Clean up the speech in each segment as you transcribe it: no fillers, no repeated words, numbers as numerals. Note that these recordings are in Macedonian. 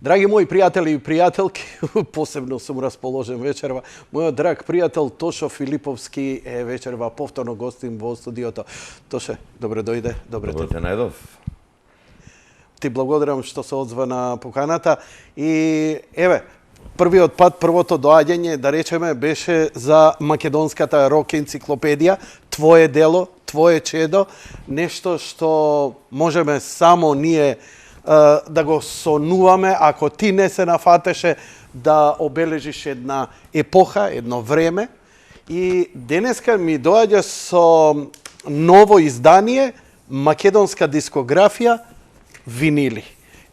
Драги мои пријатели и пријателки, посебно сум расположен вечерва. Мојот драг пријател Тошо Филиповски е вечерва повторно гостин во студиото. Тоше, добре дојде. Добро те најдов. Ти благодарам што се одзва на поканата. И еве, првиот пат, првото доаѓање, да речеме, беше за македонската рок енциклопедија, твое дело, твое чедо, нешто што можеме само ние да го сонуваме, ако ти не се нафатеше да обележиш една епоха, едно време. И денеска ми доаѓа со ново издание, македонска дискографија, винили.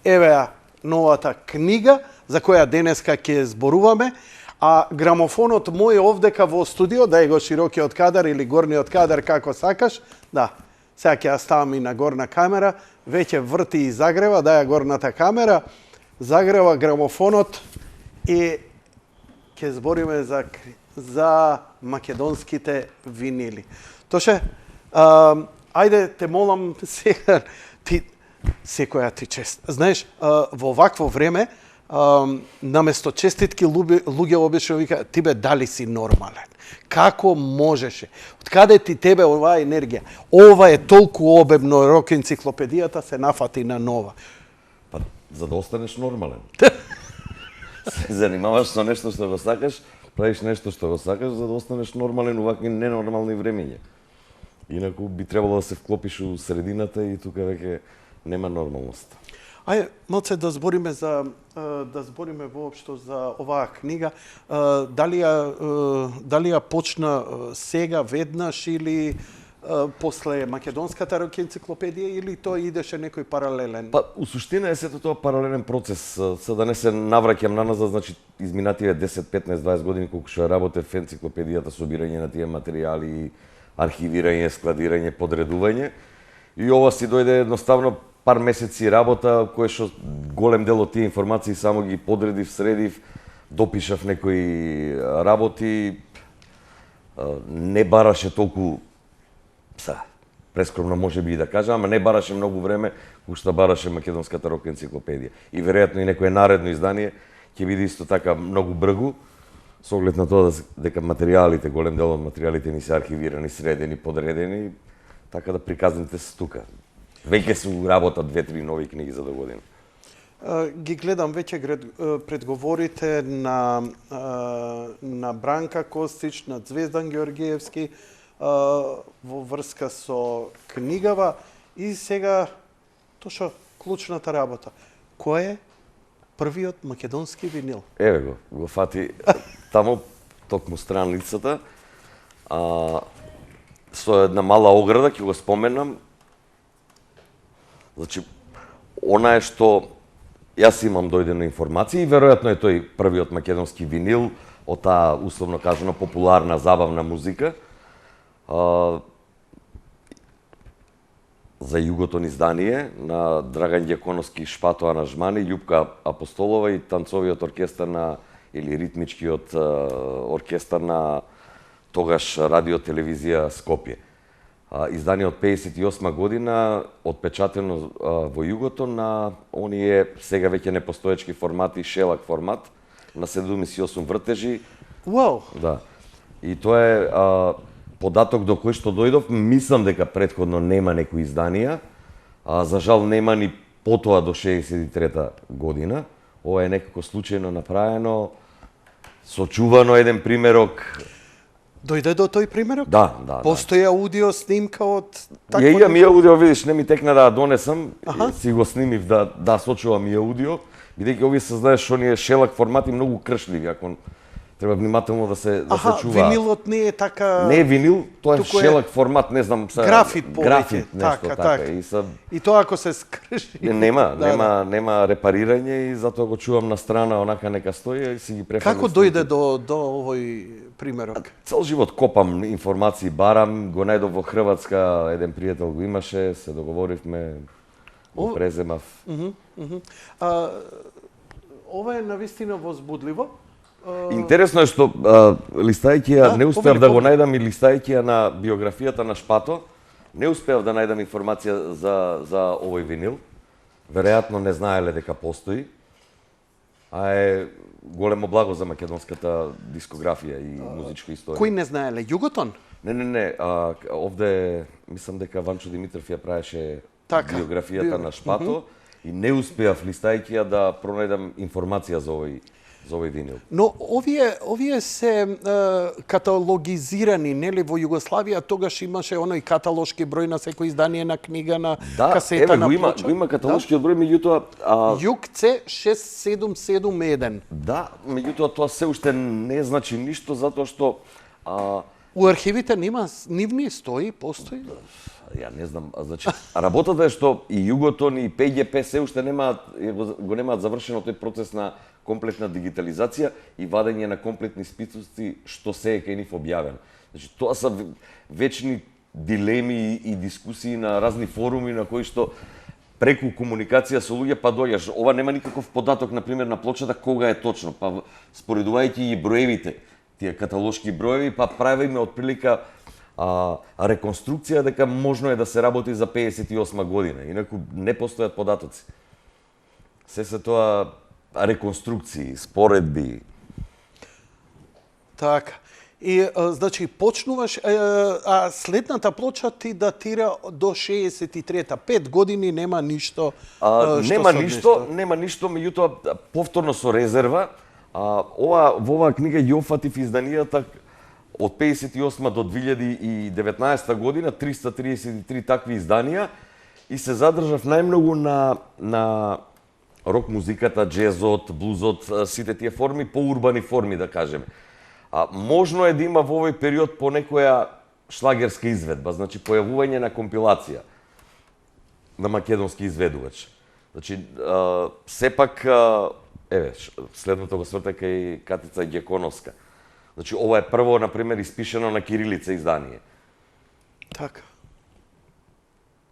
Еве ја новата книга, за која денеска ќе зборуваме, а грамофонот мој овдека во студио, да е го широкиот кадар или горниот кадар, како сакаш, да, сега ќе ја ставам и на горна камера, веќе врти и загрева, да ја горната камера, загрева грамофонот и ќе збориме за македонските винили. Тоше, ајде те молам сега, ти секоја ти чест. Знаеш, во вакво време, наместо честитки луѓе обично вика, ти бе дали си нормален? Како можеше? Откаде ти тебе оваа енергија? Ова е толку обемно, рок енциклопедијата се нафати на нова. Па, за да останеш нормален. Се занимаваш со нешто што го сакаш, правиш нешто што го сакаш, за да останеш нормален у вакви ненормални времиња. Инаку би требало да се вклопиш у средината и тука веќе нема нормалност. Ајде, малце да збориме воопшто за оваа книга. Дали ја почна сега веднаш или после македонската рок енциклопедија или тоа идеше некој паралелен? Па, у суштина е сето тоа паралелен процес. За да не се навраќам наназад, значи изминативе 10, 15, 20 години колку што работев в енциклопедијата, собирање на тие материјали, архивирање, складирање, подредување. И ова си дојде едноставно пар месеци работа, кој што голем дел од тие информации само ги подредив, средив, допишав некои работи, не бараше толку, прескромно може би и да кажам, ама не бараше многу време, кој што бараше македонската рок енциклопедија. И веројатно и некое наредно издание ќе биде исто така многу бргу, со оглед на тоа дека материјалите, голем дел од материјалите ни се архивирани, средени, подредени, така да приказните се тука. Веќе се работат 2-3 нови книги за догодина. Ги гледам веќе предговорите на Бранка Костич, на Звездан Георгиевски во врска со книгава и сега точно клучната работа. Кој е првиот македонски винил? Еве го фати таму токму страницата. Со една мала ограда ќе го споменам. Значи, она е што јас имам дојдена информација и веројатно е тој првиот македонски винил од таа, условно кажано, популарна, забавна музика. За југотон издание на Драган Ѓаконовски, Шпато Анажмани, Љупка Апостолова и танцовиот оркестар или ритмичкиот оркестар на тогаш радио телевизија Скопје. Издание од 58 година, отпечатено во југотон на оние сега веќе непостоечки формати, шелак формат, на 78 вртежи. Вау! Да. И тоа е податок до кој што дојдов, мислам дека претходно нема некои изданија, за жал нема ни потоа до 63 година. Ова е некако случајно направено, сочувано еден примерок. Дојде до тој примерок? Да. Постоја аудио снимка од такво? Ја имам и аудио, видиш, не ми текна да донесам, си го снимив да сочувам и аудио, бидејќи овие се знаеш оние шелак формати многу кршливи, ако треба внимателно да се чува. Винилот не е така. Не е винил, тоа е шелак формат, не знам, графит нешто така. И тоа ако се скрши. Нема репарирање и затоа го чувам на страна, онака нека стои и си ги префрлам. Како дојде до овој примерок? Цел живот копам информации, барам, го најдов во Хрватска, еден пријател го имаше, се договоривме, го преземав. Ова е навистина возбудливо. Интересно е што листајќи ја, не успеав да го најдам и листајќи ја на биографијата на Шпато, не успеав да најдам информација за овој винил. Веројатно не знаеле дека постои. а е големо благо за македонската дискографија и музичка историја. Кој не знаеле? Југотон? Не, овде мислам дека Ванчо Димитров ја правеше Така, биографијата на Шпато и не успеав листајќи ја да пронајдам информација за овој винил. Но овие се каталогизирани, нели, во Југославија тогаш имаше оној каталошки број на секој издание на книга, на касета, на плоча. Го има каталошкиот број, меѓутоа Јук С 6771. да, меѓутоа тоа се уште не значи ништо затоа што У архивите нема нивни стои, постои? ја не знам, значи работата е што и Југотон и ПГП се уште го немаат завршено тој процес на комплетна дигитализација и вадење на комплетни списоци што се е кај нив објавено. Значи тоа се вечни дилеми и дискусии на разни форуми на кои што преку комуникација со луѓе па доаѓаш. Ова нема никаков податок на пример на плочата кога е точно, па споредувајќи и броевите, тие каталошки броеви, па правиме отприлика реконструкција дека можно е да се работи за 58 година, инаку не постојат податоци. Се тоа реконструкции, споредби. Така. И, значи, почнуваш, а следната плоча ти датира до 63-та. 5 години нема ништо. Нема ништо, меѓутоа повторно со резерва. Во оваа книга ја офатив изданијата од 58 до 2019 година, 333 такви изданија и се задржав најмногу на рок музиката, джезот, блузот, сите тие форми, поурбани форми, да кажеме. Можно е да има во овој период по некоја шлагерска изведба, значи појавување на компилација на македонски изведувач. Значи, сепак, следното го сврта кај Катица Геконовска. Значи, ова е прво, например, испишено на кирилица издание. Така.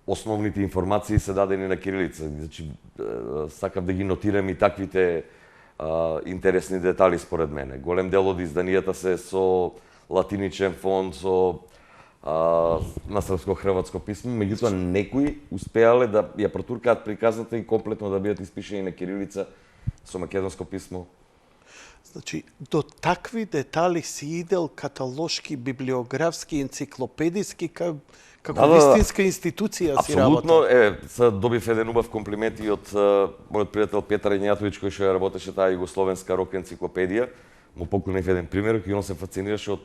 Основните информации се дадени на кирилица. Значи, сакав да ги нотирам и таквите интересни детали според мене. Голем дел од изданијата се со латиничен фонд, на српско-хрватско писмо, меѓутоа некои успеале да ја протуркаат приказната и комплетно да бидат испишени на кирилица со македонско писмо. Значи, до такви детали си идел каталошки, библиографски, енциклопедиски, како вистинска институција си работа. Апсолутно, добив еден убав комплимент и од мојот пријател Петар Ењатовиќ, кој што ја работеше таа југословенска рок енциклопедија. Му поклонив еден пример, и он се фасцинираше од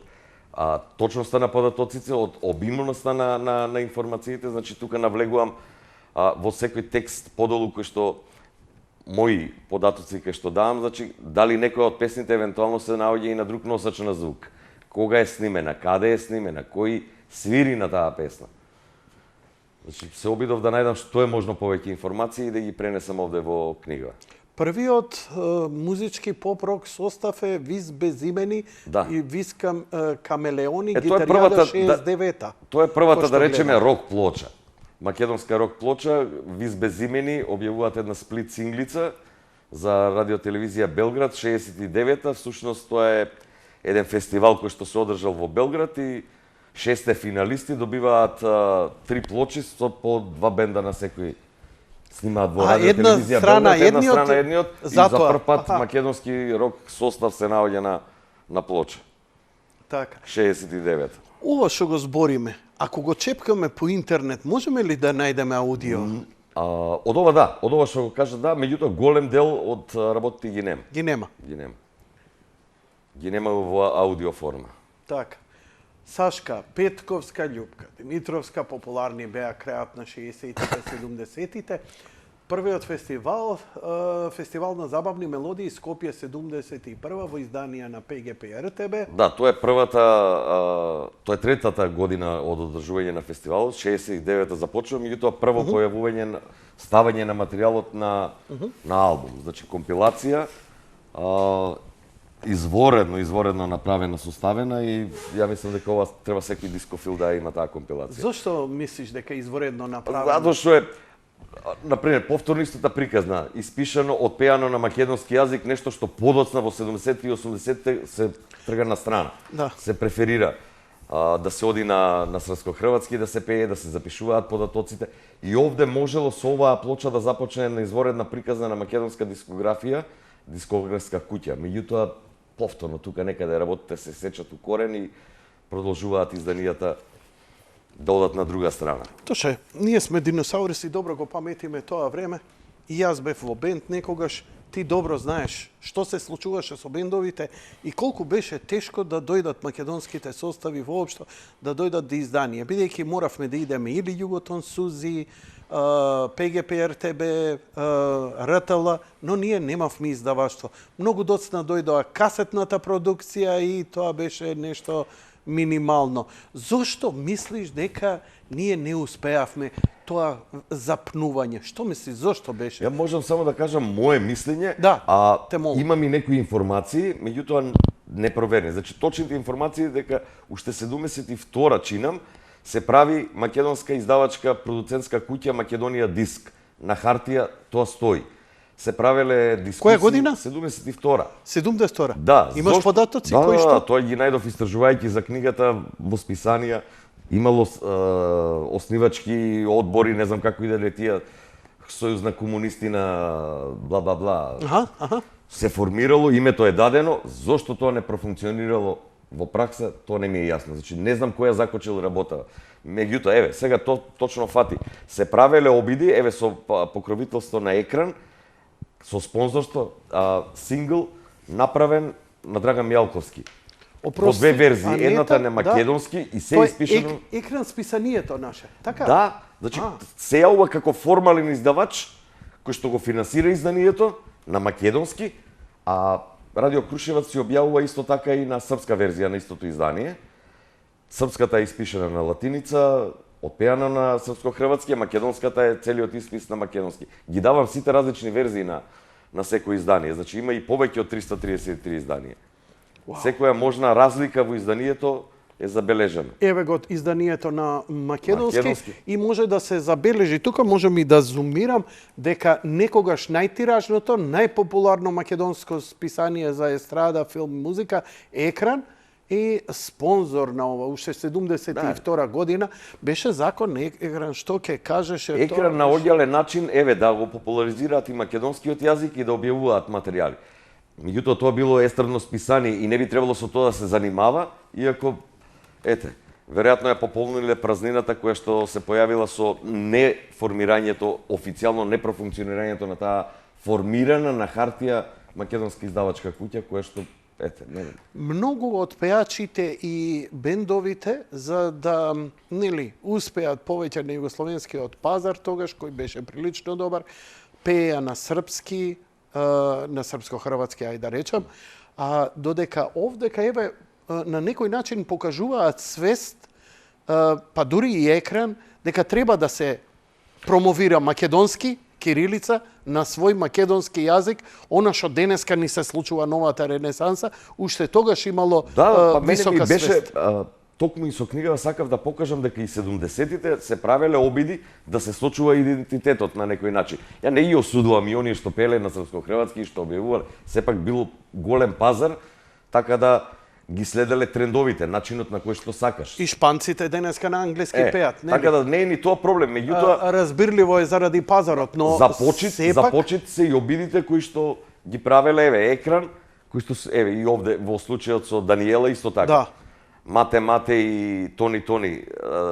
точноста на податоците, од обимноста на информациите. Значи, тука навлегувам во секој текст подолу кој што мои податоци кај што давам, значи, дали некоја од песните евентуално се наоѓа и на друг носач на звук. Кога е снимена, каде е снимена, кој свири на таа песна. Значи, се обидов да најдам што е можно повеќе информации и да ги пренесам овде во книга. Првиот музички поп-рок состав е Виз без имени и Виз Камелеони, гитаријада 69-та. Тоа е првата, да речеме, рок плоча. Македонска рок плоча, Виз без имени, објавуваат една сплит синглица за радиотелевизија Белград, 69-та. Всушност тоа е еден фестивал кој што се одржал во Белград и 6 финалисти добиваат 3 плочи со по 2 бенда на секој. Снимаат во радиотелевизија Белград, една страна едниот, и за прв пат македонски рок состав се наоѓа на плоча. Така. 69-та. Ова што го збориме, ако го чепкаме по интернет, можеме ли да најдеме аудио? Од ова што го кажа да, меѓутоа голем дел од работите ги нема. Ги нема во аудио форма. Така. Сашка, Петковска, Љупка, Димитровска, популарни беа крајот на 60-тите, 70-тите. Првиот фестивал, фестивал на забавни мелодии, Скопје 71 во изданија на ПГП РТБ. Да, тоа е третата година од одржување на фестивалот, 69-та започува, меѓутоа прво појавување, ставање на материјалот на албум, значи компилација, изворедно направена, составена и ја мислам дека ова треба секој дискофил да има таа компилација. Зошто мислиш дека е изворедно направена? Затоа што е, например, повторно истата приказна, испишано, отпеано на македонски јазик, нешто што подоцна во 70-ти и 80-те се трга на страна. Да. Се преферира да се оди на српско-хрватски, да се пее, да се запишуваат податоците. И овде можело со оваа плоча да започне на изворедна приказна на македонска дискографија дискографска куќа. Меѓутоа, повторно, тука некаде работите се сечат у корен и продолжуваат изданијата да одат на друга страна. Тоше, ние сме диносауриси, добро го паметиме тоа време. И јас бев во бенд некогаш, ти добро знаеш што се случуваше со бендовите и колку беше тешко да дојдат македонските состави воопшто, да дојдат до изданија, бидејќи моравме да идеме или Југотон Сузи, ПГП РТБ, РТЛ, но ние немавме издаваштво. Многу доцна дојдоа касетната продукција и тоа беше нешто минимално. Зошто мислиш дека ние не успеавме тоа запнување? Што мислиш, зошто беше? Ја можам само да кажам мое мислење, Да, те а молам. имам и некои информации, меѓутоа непроверени. Значи, точните информации дека уште 72 чинам се прави македонска издавачка продуцентска куќа Македонија Диск. На хартија тоа стои. Се правеле дискусии... Која година? 72. 72. Да. Имаш зошто? податоци да, кои што? Да, тоа ги најдов истражувајќи за книгата во списанија. Имало оснивачки одбори, не знам како иделе тие Сојуз на комунисти на бла бла бла. Аха. Се формирало, името е дадено, зошто тоа не профункционирало во пракса, тоа не ми е јасно. Значи не знам кој ја закочил работа. Меѓутоа, еве, сега точно фати. Се правеле обиди, еве со покровителство на екран, со спонзорство, сингл направен на Драган Мјалковски. Во две верзии, едната на македонски и се испишано... Екран списанието наше, така? Да, значи се јавува како формален издавач кој што го финансира изданието на македонски, а Радио Крушевац си објавува исто така и на српска верзија на истото издание. Српската е испишана на латиница, отпеана на српско-хрватски, а македонската е целиот испис на македонски. Ги давам сите различни верзии на секој издание, значи има и повеќе од 333 изданија. Wow. Секоја можна разлика во изданието е забележена. Еве го изданието на македонски и може да се забележи. Тука можам и да зумирам дека некогаш најтиражното, најпопуларно македонско списание за естрада, филм, музика, Екран, и спонзор на ова, уште 72 година, беше закон Екран, што ќе кажеше тоа? Екран наоѓале начин, еве, да го популаризираат и македонскиот јазик и да објавуваат материјали. Меѓутоа, тоа било естрадно списание и не би требало со тоа да се занимава, иако, веројатно ја пополниле празнината која што се појавила со неформирањето, официјално непрофункционирањето на таа формирана на хартија македонска издавачка куќа, која што, Многу од пејачите и бендовите, за да, успеат повеќе на југословенскиот пазар тогаш, кој беше прилично добар, пеја на српски, на српско-хрватски, ајде да речам, а додека овдека, еве, на некој начин покажуваат свест, па дури и Екран, дека треба да се промовира македонски, кирилица, на свој македонски јазик, она што денеска ни се случува новата ренесанса, уште тогаш имало висока свест. Токму и со книгава сакав да покажам дека и 70-тите се правеле обиди да се сочува идентитетот на некој начин. Ја не ги осудувам и оние што пеле на српско-хрватски и што објавувале, сепак било голем пазар, така да ги следеле трендовите, начинот на кој што сакаш. И шпанците денеска на англиски пеат, нели? Така да не е ни тоа проблем, меѓутоа разбирливо е заради пазарот, но започит се и обидите кои што ги правеле, еве, Екран, кои што еве и овде во случајот со Даниела исто така. Да. Мате и Тони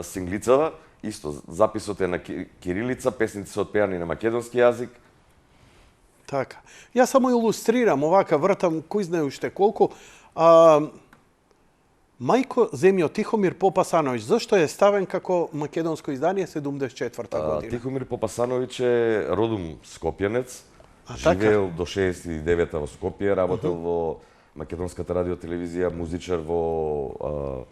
Синглицава, исто записот е на кирилица, песните се отпеани на македонски јазик. Така. Јас само илустрирам, овака вртам, кој знае уште колку. Мајко земјо Тихомир Попасановиќ, зашто е ставен како македонско издание 74-та година? Тихомир Попасановиќ е родом скопјанец, живеел до 69-та во Скопје, работел во Македонската радиотелевизија, музичар во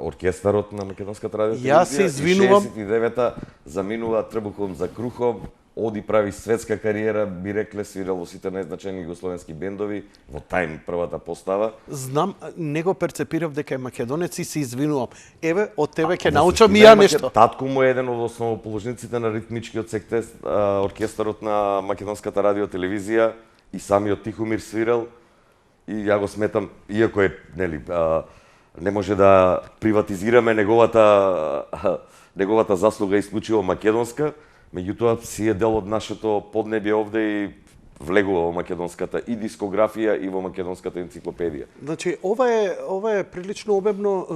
оркестарот на Македонската радиотелевизија. Јас се извинувам. И 69-та заминува трбухом за крухом, оди прави светска кариера, би рекле, свирал во сите најзначајни југословенски бендови, во Тајм првата постава. Знам, не го перцепирав дека е македонец и се извинувам. Еве, од тебе ќе научам и ја нешто. Татко му е еден од основоположниците на ритмичкиот сектет, оркестарот на Македонската радиотелевизија и самиот Тихомир свирал. И ја го сметам, иако е, не може да приватизираме неговата заслуга исклучиво македонска, меѓутоа си е дел од нашето поднебје овде и влегува во македонската и дискографија и во македонската енциклопедија. Значи, ова е прилично обемно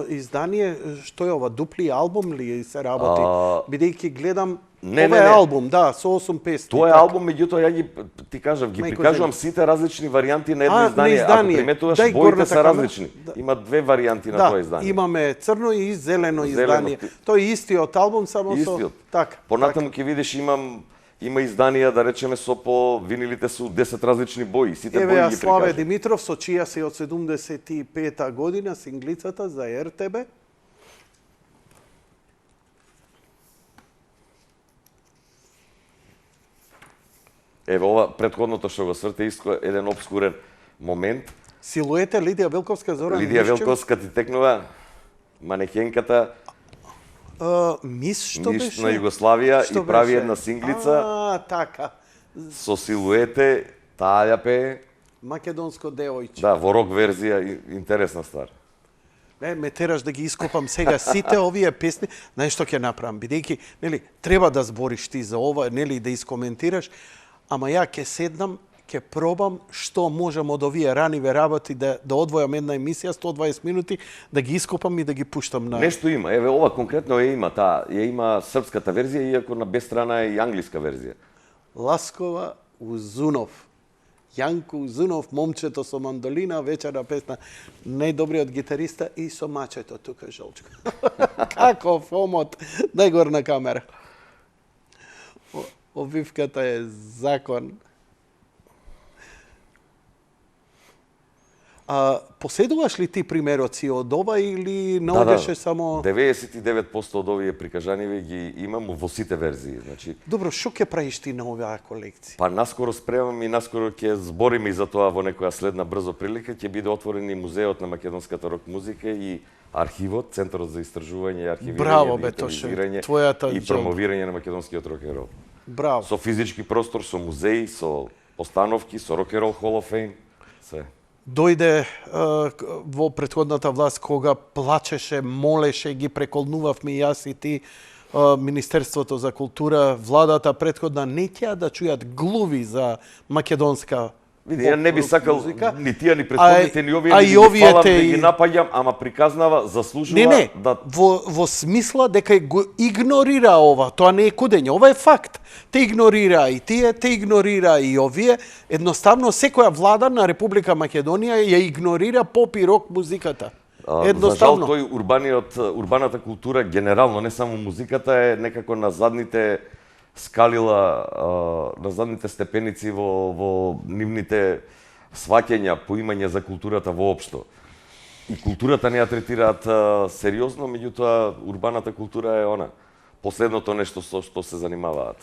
издание. Што е ова, дупли албум ли се работи? Бидејќи гледам, Не, ова не, е не. албум, да, со 8 песни. Тоа е така. албум, меѓутоа ја ти кажав, ги Мајко прикажувам земја. сите различни варијанти на едно на издание. издание. Ако приметуваш, Дај боите горната се камера. различни. Да. Има две варијанти на тоа издание. Имаме црно и зелено Зелено. издание. Тој е истиот албум, само Истиот. со... Така. Понатаму ќе видиш има изданија, да речеме, со по винилите су 10 различни бои, сите Еве бои ја ги Славе прикажа. Димитров, со чија си од 75-та година, синглицата за РТБ. Еве ова претходното што го сврте иско еден обскурен момент. Силуете, Лидија Велковска, Зоран Лидија Мишчев. Велковска ти текнува, манекенката, Мис што Миш беше? на Југославија Што и прави беше? една синглица Така. со силуете, таа ја пее. Македонско девојче. Да, во рок верзија, интересна ствар. Не, ме тераш да ги ископам сега сите овие песни. Знаеш што ќе направам? Бидејќи, нели, треба да збориш ти за ова, нели, да искоментираш, ама ја ќе седнам, ќе пробам што можам од овие раниве работи да одвојам една емисија 120 минути, да ги ископам и да ги пуштам на... Нешто има. Еве ова конкретно ја има српската верзија, иако на без страна е и англиска верзија. Ласкова Узунов. Јанко Узунов, момчето со мандолина, вечерна песна, најдобриот гитариста и со мачето тука жолчко. Каков омот, дај горна камера. Обивката е закон. Поседуваш ли ти примероци од ова или наоѓаше само... 99% од овие прикажаниви ги имам во сите верзии. Значи, Добро, што ќе правиш ти на оваа колекција? па наскоро спремам и наскоро ќе збориме и за тоа во некоја следна брзо прилика. Ќе биде отворен и музеот на македонската рок музика и архивот, Центарот за истражување и архивирање, Браво, бе, Тоше, дигитализирање твојата и џоб. промовирање на македонскиот рок н рол. Браво. Со физички простор, со музеи, со постановки, со Rock and Roll Hall of Fame, се. Дојде во претходната власт кога плачеше, молеше, ги преколнувавме и јас и ти, Министерството за култура, владата претходна не ќе да чујат глуви за македонска Види, ја не би сакал музика. ни тие, ни претходните, ни овие, а ни и ги овие фалам те да и- ги напаѓам, ама приказнава, заслужува Не, да... во смисла дека го игнорира ова, тоа не е кудење, ова е факт. Те игнорира и тие, те игнорира и овие. Едноставно, секоја влада на Република Македонија ја игнорира поп и рок музиката. Едноставно. За жал, урбаната култура, генерално, не само музиката, е некако на задните скалила, на задните степеници во нивните сваќања, поимање за културата воопшто. И културата не ја третираат сериозно, меѓутоа урбаната култура е последното нешто со што се занимаваат.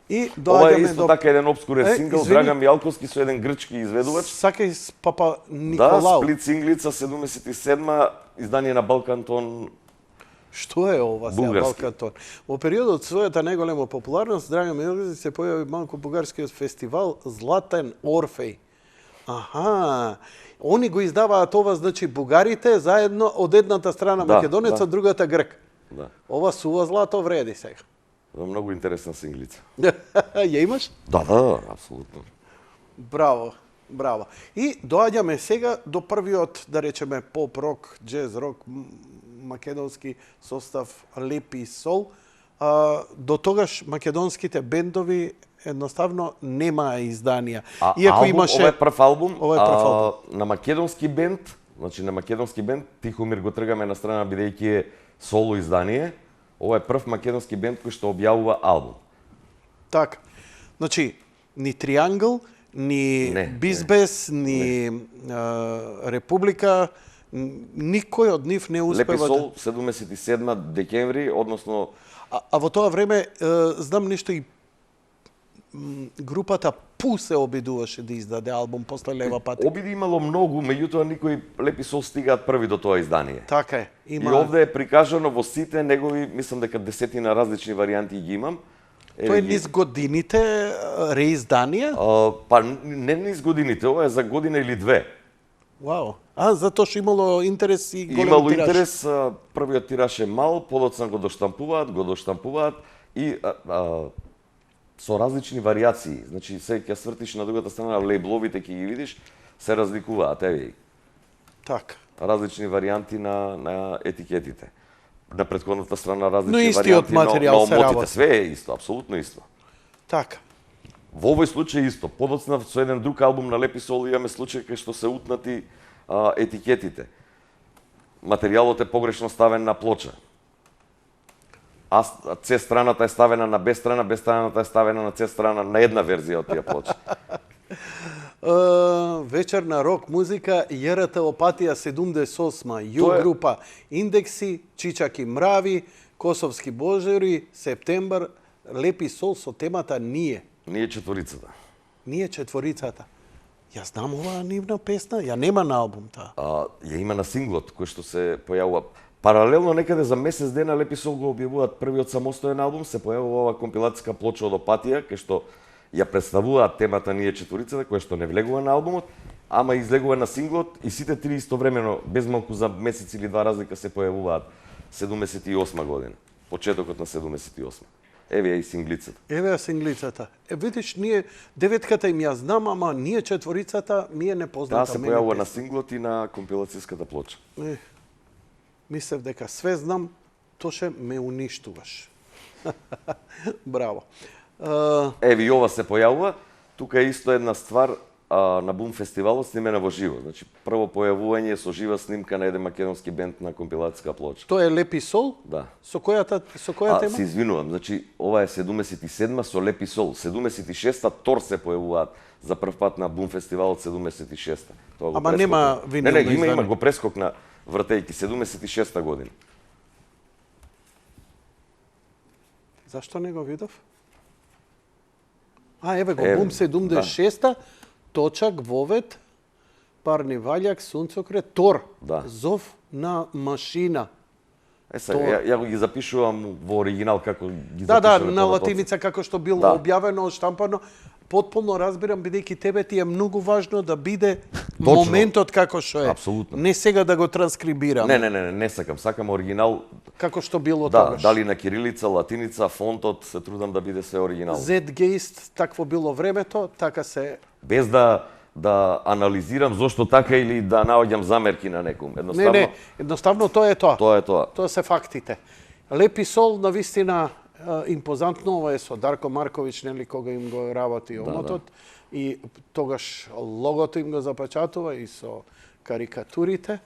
И Ова е доаѓаме исто до... така еден обскурен сингл, извини. Драган Мијалковски со еден грчки изведувач. Сакај с Папа Да, Николау. Сплит синглица 77 издание на Балкантон. Што е ова сега Бугарски. Балкантон? Во периодот својата најголема популарност, Драган Мијалковски се појави малку бугарскиот фестивал Златен Орфеј. Аха, они го издаваат ова, значи бугарите заедно од едната страна Да, македонец, да. од другата грк. Да, Ова сува злато вреди сега. многу интересна синглица. Ја имаш? Да, апсолутно. Браво, браво. И доаѓаме сега до првиот, да речеме, поп-рок, джез-рок, македонски состав Лепи Сол. До тогаш македонските бендови едноставно немаа изданија. Ова е прв албум, Ова е прв албум. на македонски бенд, значи на македонски бенд, Тихомир го тргаме на страна бидејќи е соло издание. Ова е прв македонски бенд кој што објавува албум. Така. Значи, ни Триангл, ни Не, Бизбес, ни Република, никој од нив не Лепи успева да... Сол 77 декември, односно А во тоа време, знам нешто и групата Пу се обидуваше да издаде албум после Лева пати. обиди имало многу, меѓутоа никој Лепи Сол стигаат први до тоа издание. Така е. И овде е прикажано во сите негови, мислам дека десетина различни варијанти ги имам. Тоа е низ годините реизданија? Па не низ годините, ова е за година или две. Вау. Затоа што имало интерес и голем Имало тираж. интерес, првиот тираж е мал, подоцна го доштампуваат и со различни варијации. Значи, се ќе свртиш на другата страна, лейбловите ќе ги видиш, се разликуваат, еве, Така. различни варијанти на етикетите. На претходната страна различни Но истиот варијанти на материјал се омотите. работи. Све е исто, апсолутно исто. Така. Во овој случај исто. Подоцна со еден друг албум на Лепи Сол имаме случај кај што се утнати етикетите. Материјалот е погрешно ставен на плоча. А C страната е ставена на B страна, B страната е ставена на C страна на една верзија од тие плочи. Вечерна рок музика, ЈРТ Опатија 78, Ю Тоа е- група, Индекси, Чичаки мрави, Косовски божери, Септембар, Лепи Сол со темата Ние. Ние четворицата. Ние четворицата. Ја знам оваа нивна песна, ја нема на албум таа. Ја има на синглот кој што се појавува. Паралелно некаде за месец дена Лепи Сол го објавуваат првиот самостоен албум, се појавува ова компилацијска плоча од Опатија, кај што ја представуваат темата Ние четворицата, која што не влегува на албумот, ама излегува на синглот и сите три истовремено, без малку за месец или два разлика се појавуваат 78 година, почетокот на 78. Еве ја и синглицата. Еве ја синглицата. Видиш, ние деветката им ја знам, ама ние четворицата ми е Таа непозната. се мене појавува на песна. синглот и на компилацијската плоча. Мислев дека све знам, тоше ме уништуваш. Браво. Еве и ова се појавува. Тука е исто една ствар на Бум фестивалот снимена во живо. Значи прво појавување со жива снимка на еден македонски бенд на компилацијска плоча. Тоа е Лепи Сол? Да. Со која тема? Се извинувам, значи ова е 77 со Лепи Сол. 76-та Тор се појавуваат за прв пат на Бум фестивалот 76-та. Тоа го Ама прескокна. нема винилно Не, има, издание. го прескокна вртејки 76-та година. Зашто не го видов? Еве го, Еве, Бум 76-та, Точак, Вовет, Парни ваљак, Сунцокрет, Тор. Да. Зов на машина. Сега, ја го ги запишувам во оригинал како ги Да, запишуваме на тоа латиница како што било Да. објавено, штампано. Потполно разбирам, бидејќи тебе ти е многу важно да биде Точно. моментот како што е. Апсолутно. Не сега да го транскрибирам. Не сакам. Сакам оригинал. Како што било Да, тогаш. дали на кирилица, латиница, фонтот, се трудам да биде се оригинал. Zeitgeist, такво било времето, така се... Без да анализирам зошто така или да наоѓам замерки на неком. Едноставно, Едноставно тоа е тоа. тоа е тоа. Тоа се фактите. Лепи Сол, навистина, импозантно, ова е со Дарко Марковиќ, нели, кога им го работи омотот. И тогаш логото им го запечатува и со карикатурите.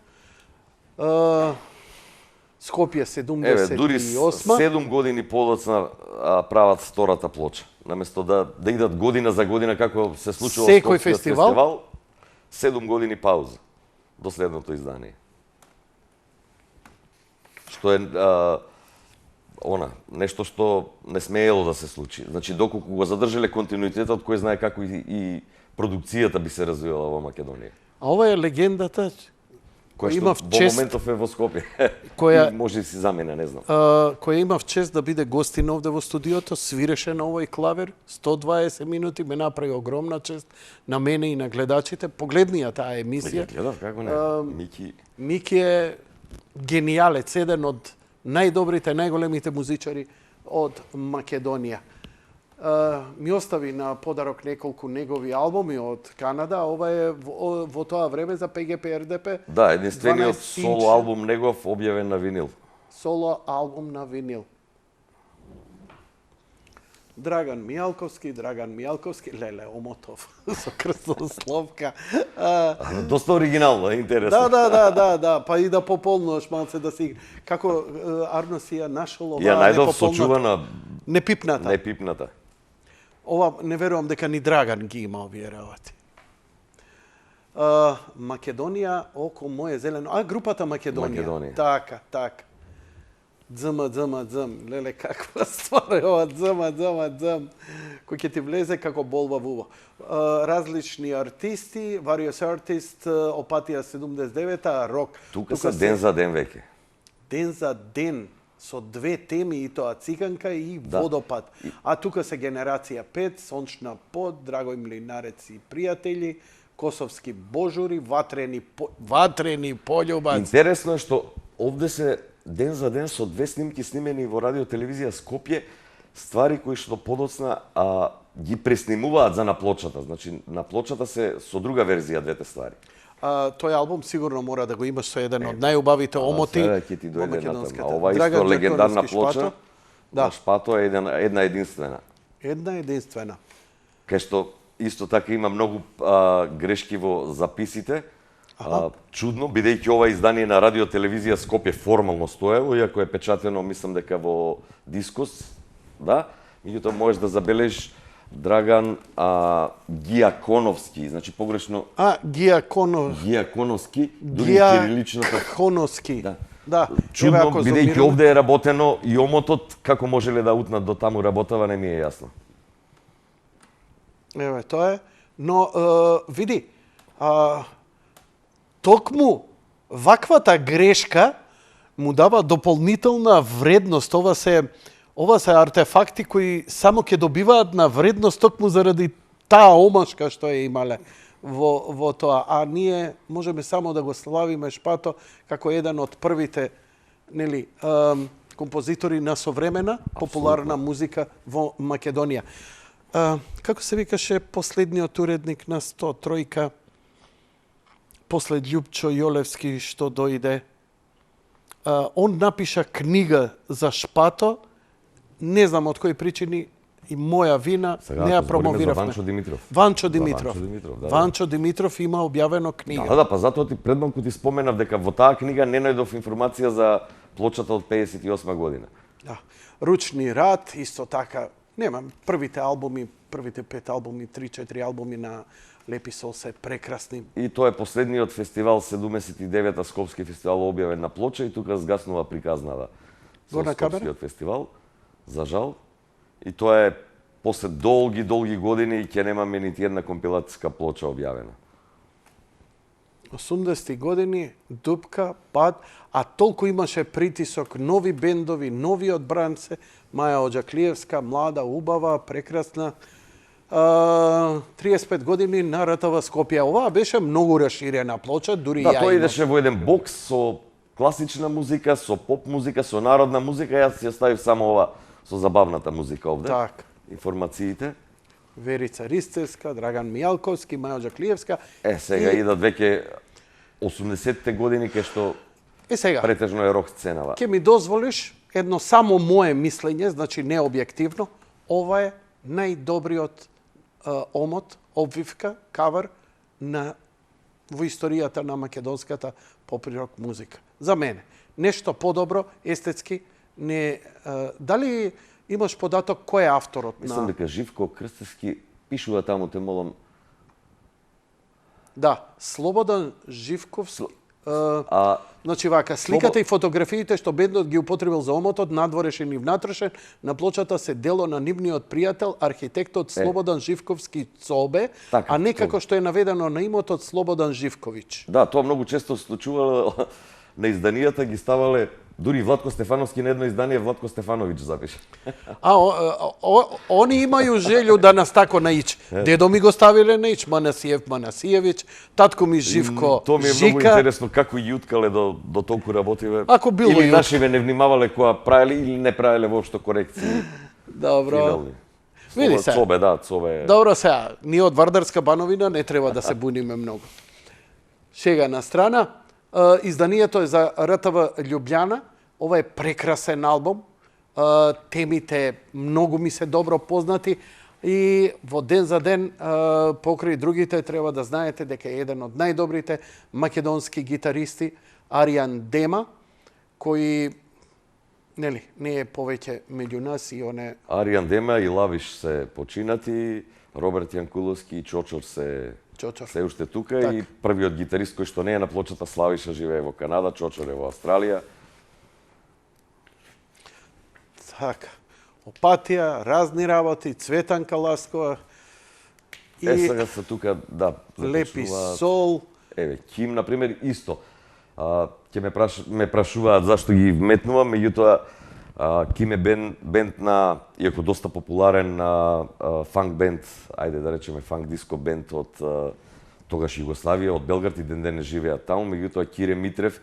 Скопје Еве, дури 78. 7 години подоцна прават втората плоча. Наместо да идат година за година како се случува во Секој Скопскиот фестивал? 7 години пауза до следното издание. Што е нешто што не смеело да се случи. Значи, доколку го задржале континуитетот, кој знае како и продукцијата би се развивала во Македонија. А ова е легендата Кој што имав во чест, моментов е во Скопје. Која- И може да си замена, не знам. која имав чест да биде гостин овде во студиото, свиреше на овој клавер, 120 минути, ме направи огромна чест на мене и на гледачите. Погледни ја таа емисија. Ја гледав како не. Мики Мики е гениалец, еден од најдобрите, најголемите музичари од Македонија. Ми остави на подарок неколку негови албуми од Канада. Ова е во тоа време за ПГП РДП. Да, единствениот 12 соло инча. албум негов објавен на винил. Соло албум на винил. Драган Мијалковски, леле, Омотов, со крстословка. Доста оригинално, интересно. Да, па и да пополнуваш малце да си... Како Арно си ја нашол ова Ја најдов непополната- сочувана Непипната. непипната. Ова не верувам дека ни Драган ги има овие работи. Македонија, око моје зелено... групата Македонија. Така. Дзм. Леле, каква ствар е ова, дзм. Кој ќе ти влезе како болва во уво. Различни артисти, Various Artist, Опатија 79-та, рок. Тука се ден за ден веќе. Ден за ден, со две теми, и тоа Циганка и Да. Водопад. А тука се Генерација 5, Сончна под, Драгој Млинарец и пријатели, Косовски божури, Ватрени полјубац. Интересно е што овде се ден за ден со две снимки снимени во радио телевизија Скопје ствари кои што подоцна ги преснимуваат за на плочата. Значи на плочата се со друга верзија двете ствари. Тој албум сигурно мора да го имаш со еден од најубавите омоти Сега ќе ти во дојде македонската. натаму. Ова Драган исто легендарна Ѓаконовски плоча. Шпато. Да. Шпато е една единствена. Една единствена. Кај што исто така има многу грешки во записите. Чудно, бидејќи ова издание на радио телевизија Скопје формално стоело, иако е печатено, мислам дека во Дискус, да, меѓутоа можеш да забележиш Драган Ѓаконовски, значи погрешно Ѓаконовски, дури кириличното. Ѓаконовски. Да. Да. Чудно, бидејќи овде е работено и омотот, како можеле да утнат до таму работава, не ми е јасно. Еве, тоа е. Но, види, токму ваквата грешка му дава дополнителна вредност. Ова се артефакти кои само ќе добиваат на вредност токму заради таа омашка што е имале во тоа. А ние можеме само да го славиме Шпато како еден од првите, нели, композитори на современа популарна музика во Македонија. Како се викаше последниот уредник на 103-ка после Љупчо Јолевски што дојде? Он напиша книга за Шпато, не знам од кои причини, и моја вина, не ја промовиравме. Ванчо Димитров. Ванчо Димитров. Да. Ванчо Димитров има објавено книга. Да, па затоа ти предмалку ти споменав дека во таа книга не најдов информација за плочата од 58 година. Да. Ручни рад, исто така, немам, првите 5 албуми, 3-4 албуми на Лепи Сол се прекрасни. И тоа е последниот фестивал, 79-та Скопски фестивал објавен на плоча и тука згаснува приказнава со Скопскиот фестивал, за жал. И тоа е после долги години и ќе немаме нити една компилацијска плоча објавена. 80-ти години, дупка, пад, а толку имаше притисок, нови бендови, нови одбранце, Маја Оџаклиевска, млада, убава, прекрасна. 35 години на РТВ Скопје. Оваа беше многу расширена плоча, дури да, ја тој идеше во еден бокс со класична музика, со поп музика, со народна музика. Јас ја ставив само ова со забавната музика овде. Так. Информациите. Верица Ристевска, Драган Мијалковски, Маја Оџаклиевска. Сега идат веќе 80-те години кај што сега претежно е рок сценава. Ќе ми дозволиш едно само мое мислење, значи не објективно, ова е најдобриот омот, обвивка, кавер во историјата на македонската поп рок музика. За мене. Нешто подобро, естетски, не... Дали имаш податок кој е авторот на... Мислам дека Живко Крстевски пишува таму, те молам. Да, Слободан Живковски. Значи вака, сликата и фотографиите што бендот ги употребил за омотот, надворешен и внатрешен, на плочата се дело на нивниот пријател, архитектот Слободан Живковски Цобе, така, а не како што е наведено на имотот Слободан Живковиќ. Да, тоа многу често се случувало на изданијата, ги ставале дури Владко Стефановски на едно издание Владко Стефановиќ запише. Они имају желју да нас тако наич. Дедо ми го ставиле наич, Манасиевиќ, татко ми Живко Жика. Тоа ми е многу интересно како и уткале до толку работиве. Ако било или нашиве не внимавале која правеле или не правеле воопшто корекции. Добро. Види се. Цобе, да, Цобе. Добро сега, ние од Вардарска Бановина не треба да се буниме многу. Шега на страна. Изданието е за РТВ Љубљана. Ова е прекрасен албум. Темите многу ми се добро познати и во ден за ден покрај другите треба да знаете дека е еден од најдобрите македонски гитаристи Аријан Дема, кој нели не е повеќе меѓу нас и оне Аријан Дема и Лавиш се починати, Роберт Јанкуловски и Чочор се уште тука и првиот гитарист кој што не е на плочата Славиша живее во Канада, Чочор е во Австралија. Така. Опатија, разни работи, Цветанка Ласкова и сега се тука, да, Лепи Сол. Еве, Ким, например, исто. Ќе ме прашуваат зашто ги вметнувам, меѓутоа Ким е бенд на, иако доста популарен, фанк бенд, ајде да речеме фанк диско бенд од тогаш Југославија, од Белград и ден денес живеат таму, меѓутоа Кире Митрев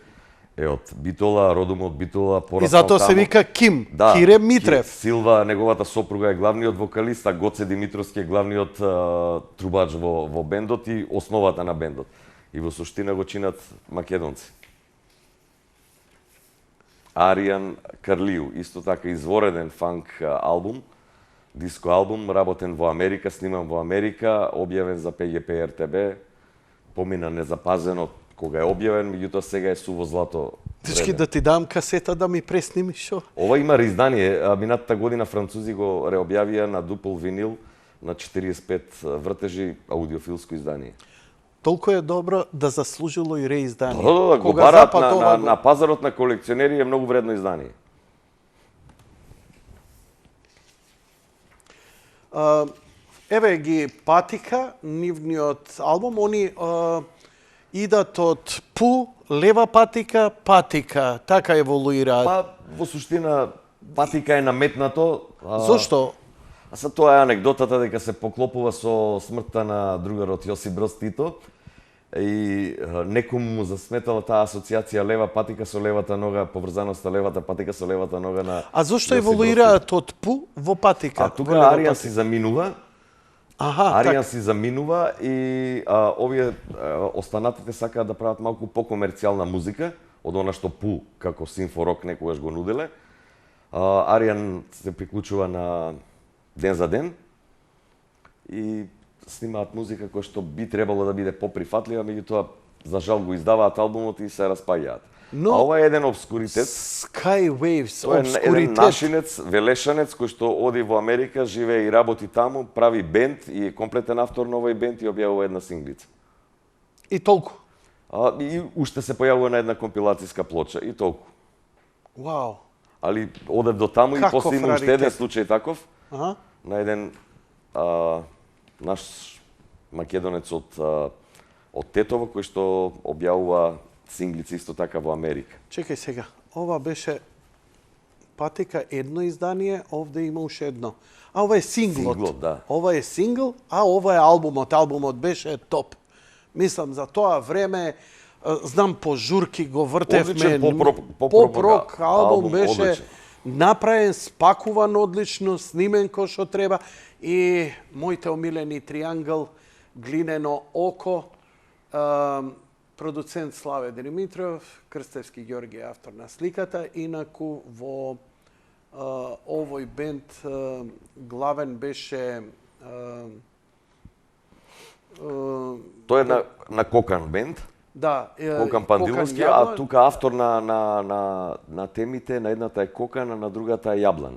е од Битола, родом од Битола, И пораснал затоа се таму. вика Ким, Да, Кире Митрев. Силва, неговата сопруга е главниот вокалист, а Гоце Димитровски е главниот трубач во бендот и основата на бендот. И во суштина го чинат македонци. Аријан Карлију, исто така извореден фанк албум, диско албум, работен во Америка, сниман во Америка, објавен за ПГП РТБ, помина незапазено кога е објавен, меѓутоа сега е суво злато. Дечки, да ти дам касета да ми преснимиш шо? Ова има реиздание, минатата година французи го реобјавија на дупл винил на 45 вртежи, аудиофилско издание. Толку е добро да заслужило и реиздание. Да, го Кога барат Запад ова на, го- на пазарот на колекционери е многу вредно издание. Еве ги Патика, нивниот албум, они идат од Пу, лева патика, патика, така еволуираат. Па, во суштина, Патика е наметнато. Зошто? А са тоа е анегдотата дека се поклопува со смртта на другарот Јосип Броз Тито и некому му засметала таа асоциација лева патика со левата нога, поврзаноста левата патика со левата нога на А зошто Јосип Броз еволуираат од Пу во патика? Тито. А тука во лева Аријан патика? си заминува, Аха, Аријан така. си заминува и овие останатите сакаат да прават малку покомерцијална музика од она што Пу како симфорок некогаш го нуделе. Аријан се приклучува на Ден за ден и снимаат музика која што би требало да биде поприфатлива, меѓутоа за жал го издаваат албумот и се распаѓаат. Но- А ова е еден обскуритет. Skywaves, Тоа е еден обскуритет. нашинец, велешанец кој што оди во Америка, живее и работи таму, прави бенд и е комплетен автор на овој бенд и објавува една синглица. И толку. И уште се појавува на една компилацијска плоча и толку. Вау. Али оде до таму и Каков после има уште еден раритет. случај таков Аха. на еден наш македонец од Тетово кој што објавува синглици исто така во Америка. Чекај сега. Ова беше Патика едно издание, овде има уште едно. А ова е синглот. Синглот, да. Ова е сингл, а ова е албумот. Албумот беше топ. Мислам, за тоа време, знам по журки го вртевме. Одличен Поп-рок албум беше одличен. направен, спакуван одлично, снимен кој што треба и моите омилени Триангл, Глинено око, продуцент Славе Димитров, Крстевски Ѓорги е автор на сликата, инаку во овој бенд главен беше Тој е на Кокан бенд. да, Кокан Пандиловски, Кокан а Јаблан. тука автор на темите, на едната е Кокан, а на другата е Јаблан.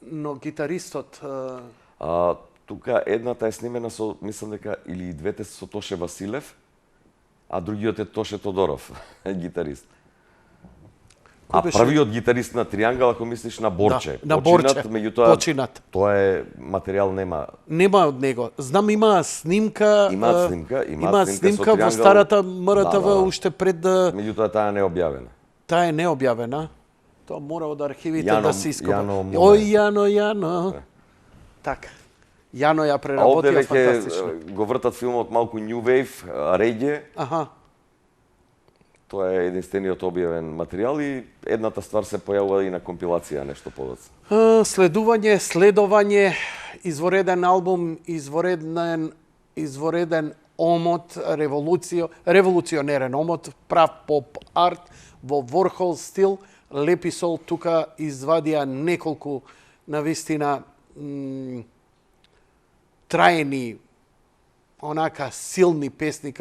Но гитаристот Тука едната е снимена со, мислам дека, или и двете со Тоше Василев, а другиот е Тоше Тодоров, гитарист. А беше? првиот гитарист на Триангал, ако мислиш на Борче. Да, на Борче. Меѓутоа, Починат. тоа е материјал нема. Нема од него. Знам има снимка. Имаат снимка, Има со снимка во Триангал. старата МРТВ Да. уште пред да Меѓутоа таа не е објавена. таа е необјавена. Тоа мора од архивите Јано- да се ископа. Јано Муне. Ој Јано. Така. Јано ја А овде преработија веќе фантастично. го вртат филмот малку New Wave, реге. Аха. Тоа е единствениот објавен материјал и едната ствар се појавува и на компилација нешто подоцна. Следување, извореден албум, извореден омот, револуционерен омот, прав поп арт во Ворхол стил. Леписол тука извадија неколку навистина траени, онака силни песни,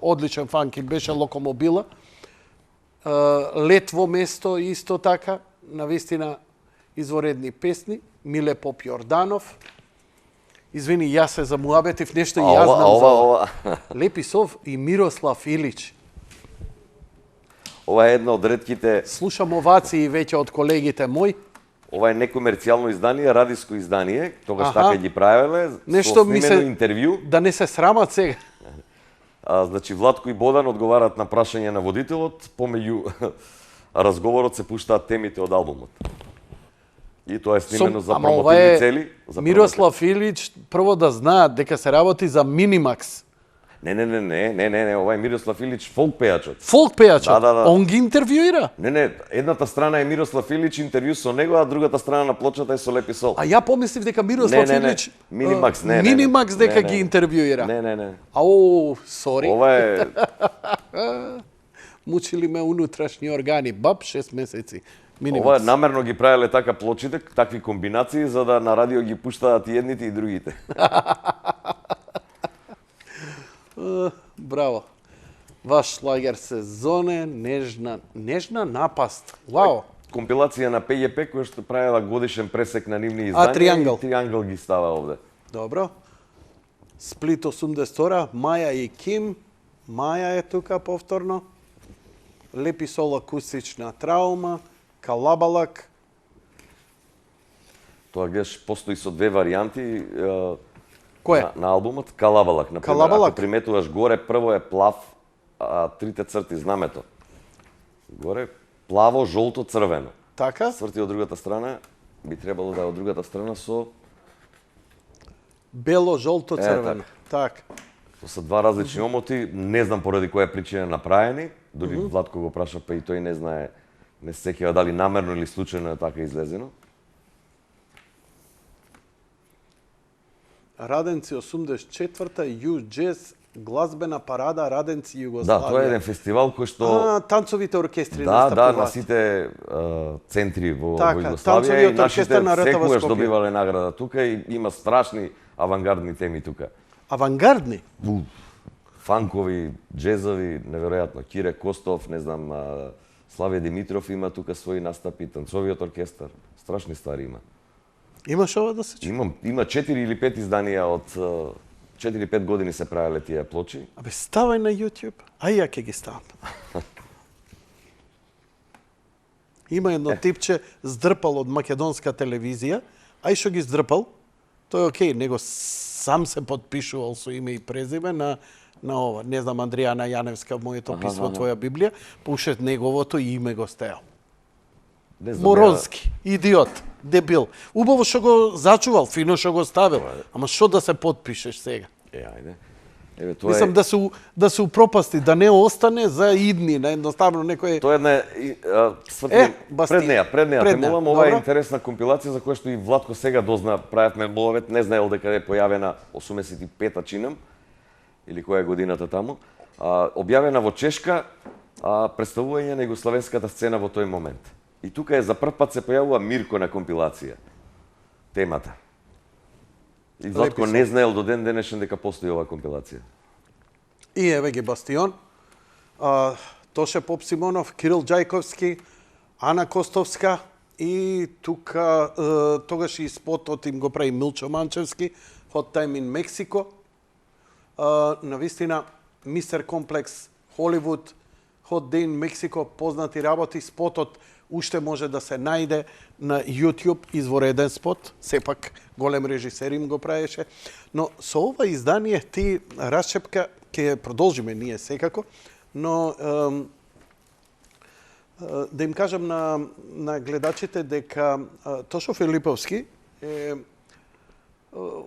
одличен фанк им беше Локомобила. Лет во место исто така, навистина изворедни песни. Миле Поп Јорданов. Извини, јас се замуабетив нешто и јас знам за ова Леписов и Мирослав Илич. ова е една од ретките, Слушам овации веќе од колегите мои. ова е некомерцијално издание, радиско издание, тогаш Аха. така ги правеле, Нешто со ми снимено се- интервју. Да не се срамат сега. Значи Владко и Бодан одговарат на прашање на водителот, помеѓу разговорот се пуштаат темите од албумот. И тоа е снимено за Ама ова промотивни е цели. За Мирослав Илич прво да знаат дека се работи за Минимакс. Не, ова е Мирослав Илич, фолк пејачот. Фолк пејачот. Да. Он ги интервјуира. Не, едната страна е Мирослав Илич, интервју со него, а другата страна на плочата е со Лепи Сол. А ја помислив дека Мирослав Илич Минимакс, не. Минимакс дека ги интервјуира. Не. Ау, сори. Ова е Мучили ме унутрашни органи. Баб 6 месеци. Минимакс. Ова намерно ги правеле така плочите, такви комбинации за да на радио ги пуштаат и едните и другите. Браво. Ваш шлагер сезоне, нежна напаст. Вау. Компилација на ПЈП која што правела годишен пресек на нивни издања. Триангл. Триангл ги става овде. Добро. Сплит 82, Маја и Ким. Маја е тука повторно. Лепи Сол акустична травма. Калабалак. Тоа гледаш, постои со две варијанти Кој? на албумот. Калабалак, например. Калабалак. Ако приметуваш горе, прво е плав, а трите црти, знамето. Горе, плаво, жолто, црвено. Така? Црти од другата страна, би требало да е од другата страна со... Бело, жолто, црвено. Так. Тоа се два различни омоти, не знам поради која причина направени, дори Владко го праша, па и тој не знае, не се сеќава дали намерно или случајно е така излезено. Раденци 84-та, Ю Джез, глазбена парада Раденци Југославија. Да, тоа е еден фестивал кој што... Танцовите оркестри Да, настапуваат. на сите центри во Така, Југославија и танцовиот нашите оркестар на РТВ секогаш Скопје. добивале награда тука и има страшни авангардни теми тука. Авангардни? Фанкови, джезови, неверојатно. Кире Костов, не знам, Славе Димитров има тука своји настапи, танцовиот оркестар. Страшни ствари има. Имаш ова да се чуе? Има 4 или 5 изданија од 4-5 години се правеле тие плочи. Абе, ставај на YouTube, а ја ќе ги ставам. Има едно типче здрпал од македонска телевизија, ај што ги здрпал, тој е окей, него сам се подпишувал со име и презиме на ова, не знам, Андријана Јаневска, моето писмо, твоја Библија, пуше неговото име го стеал. Не знам, Моронски, идиот, дебил. Убаво што го зачувал, фино што го ставил. Ама што да се подпишеш сега? ајде. Еве тоа Мислам е да се упропасти, да не остане за идни, на едноставно некој... Тоа е една басти. пред неа, те молам, ова е добро. интересна компилација за која што и Владко сега дозна, правевме ловет, не знаел дека е појавена 85-та чинам или која е годината таму. Објавена во Чешка, представување на југославенската сцена во тој момент. И тука е за прв пат се појавува Мирко на компилација. Темата. И Владко не знаел до ден денешен дека постои оваа компилација. И еве ги Бастион, Тоше Поп Симонов, Кирил Ѓајковски, Ана Костовска и тука тогаш и спотот им го прави Милчо Манчевски, Hot Time in Mexico. Навистина, Мистер Комплекс, Холивуд, Hot Day in Mexico, познати работи, спотот уште може да се најде на YouTube, извореден спот, сепак голем режисер им го правеше. Но со ова издание ти расчепка, ќе продолжиме ние секако, но да им кажам на гледачите дека Тошо Филиповски е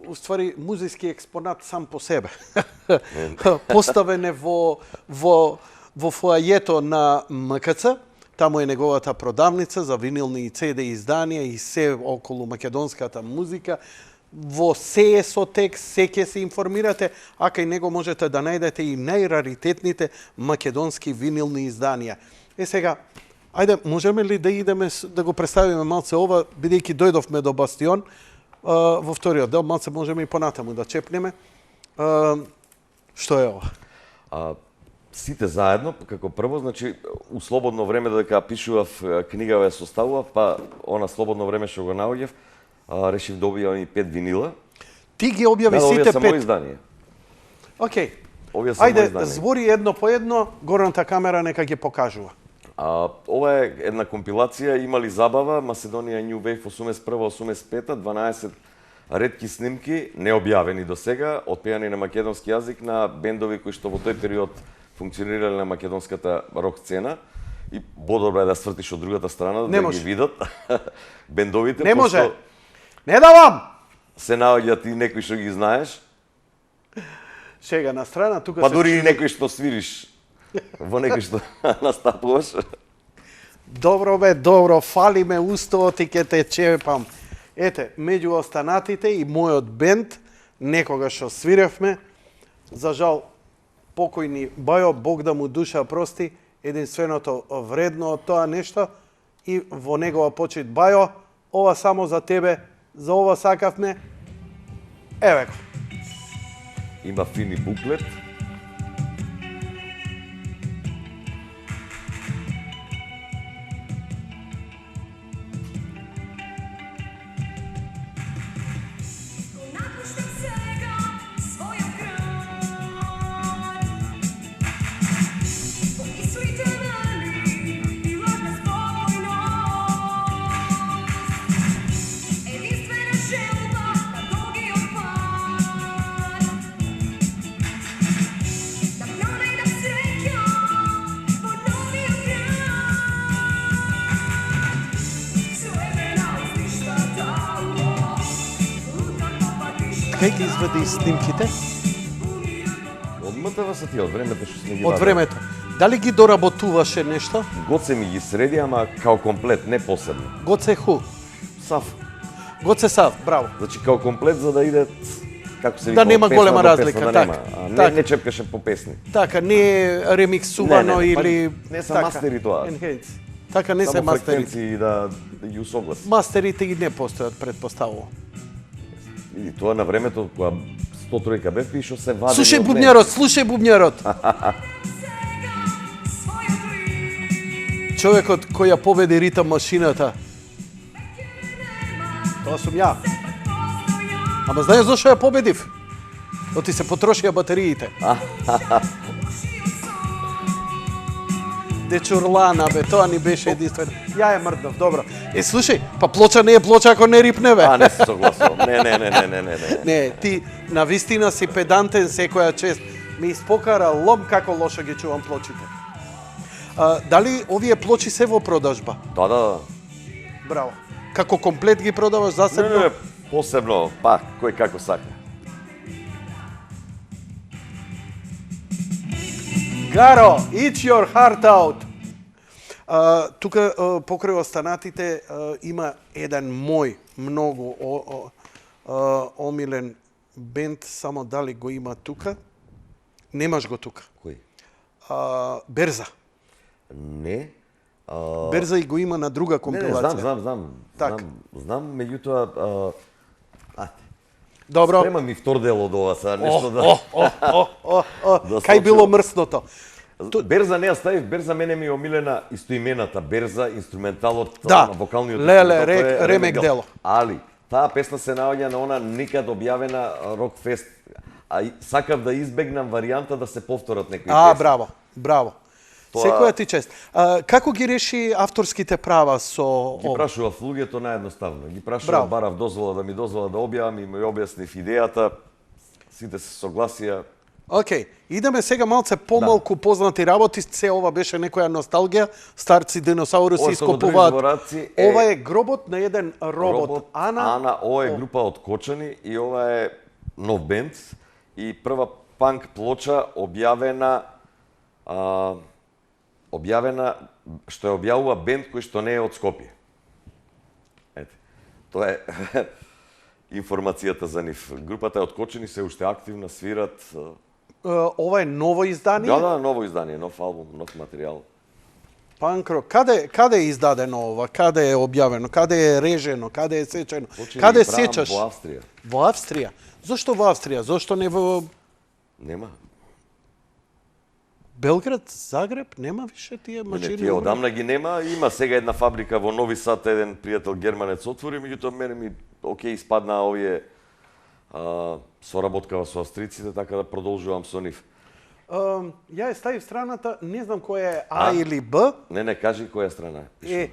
уствари музејски експонат сам по себе. Поставен е во фоајето на МКЦ, таму е неговата продавница за винилни и CD изданија и се околу македонската музика. Во се е со текст, се ќе се информирате, а кај него можете да најдете и најраритетните македонски винилни изданија. Сега, ајде, можеме ли да идеме да го представиме малце ова, бидејќи дојдовме до Бастион, во вториот дел, малце можеме и понатаму да чепнеме. Што е ова? Сите заедно, како прво, значи, у слободно време додека пишував книга ја составував, па она слободно време што го наоѓав, решив да објавам и 5 винила. Ти ги објави Да, сите овие се мои 5. изданија. Океј. Овие се мои Ајде, изданија. збори едно по едно, горната камера нека ги покажува. Ова е една компилација, имали забава, Macedоnia New Wave 81-85, 12 ретки снимки, необјавени до сега, отпеани на македонски јазик на бендови кои што во тој период функционирале на македонската рок сцена. И подобро е да свртиш од другата страна, да може. ги видат бендовите. Не може. пошто Не давам! се наоѓаат и некои што ги знаеш. Шега на страна, тука Па се дури и некој што свириш во некој што настапуваш. Добро бе, добро, фали ме устовот и ке те чепам. Ете, меѓу останатите и мојот бенд, некогаш што свиревме, за жал, покојни Бајо, Бог да му душа прости, единственото вредно од тоа нешто, и во негова почит Бајо, ова само за тебе, за ова сакавме, еве го. Има фини буклет. Napuštam svega, svoja kraj. Pomislite meni i lažna spokojnost. Jedinstvena želba na dugi odpad. Da plana i da sreća ponovio grad. Sve me nas ništa dalo. Кај ги извади снимките? Од МТВ се тие, од времето што сме ги Од вадели. времето. Дали ги доработуваше нешто? Гоце ми ги среди, ама као комплет, не посебно. Гоце ху. Сав. Гоце сав, браво. Значи као комплет за да иде како се Да вика, нема од песна голема до разлика, песна, да така, нема. А не, така. не чепкаше по песни. Така, не е ремиксувано Не, па или... не се така, мастери тоа. enhance. Така не се Само мастери. фреквенции да ги усогласи. Мастерите и не постојат, предпоставувам. И тоа на времето кога 103 бев пишо се вади. Слушај бубњарот, слушај бубњарот. Човекот кој ја победи ритам машината. Тоа сум ја. Ама знаеш зашо ја победив? Оти се потрошија батериите. Дечурлана, бе, тоа ни беше единствено. Ја е мрдав, добро. Слушај, па плоча не е плоча ако не рипне, бе. Не се согласувам. Не. Не, ти на вистина си педантен секоја чест. Ми испокара лом како лошо ги чувам плочите. Дали овие плочи се во продажба? Да. Браво. Како комплет ги продаваш засебно? Не, посебно, па, кој како сака. Гаро, eat your heart out. Тука покрај останатите има еден мој многу омилен бенд, само дали го има тука? Немаш го тука. Кој? Берза. Не. Берза и го има на друга Не, компилација. знам. Знам, меѓутоа, Добро. спремам ми втор дел од ова сега, нешто да... Да Кај било случи. мрсното? Берза не ја ставив, Берза мене ми е омилена истоимената Берза, инструменталот, Да, вокалниот леле, инструментал, тоа е ремек дело. Али, таа песна се наоѓа на она никад објавена рок-фест, а сакав да избегнам варијанта да се повторат некои песни. Браво. Секоја ти чест. Како ги реши авторските права со... Ги прашував луѓето наедноставно. Ги Браво. прашував, барав дозвола да ми објавам и ми објаснив идејата. Сите се согласија. Океј, идеме сега малце помалку познати работи, се ова беше некоја носталгија, старци диносауруси Ова што го држиш ископуваат. во раци е- Ова е гробот на еден робот. Ана, ова е група од Кочани и ова е нов бенд и прва панк плоча објавена што ја објавува бенд кој што не е од Скопје. Ете, тоа е информацијата за нив. Групата е од Кочани, се уште активна, свират. Ова е ново издание? Да, ново издание, нов албум, нов материјал. Панкро, каде е издадено ова? Каде е објавено? Каде е режено? Каде е сечено? Почели Каде ги правам сечаш? Во Австрија. Во Австрија? Зошто во Австрија? Зошто не во Нема. Белград, Загреб? Нема више тие Не, машини? тие одамна ги нема. Има сега една фабрика во Нови Сад, еден пријател германец отвори, меѓутоа мене ми окей испаднаа овие соработкава со австриците, така да продолжувам со нив. Ја ја ставив страната, не знам која е А или Б. Не, кажи која страна е.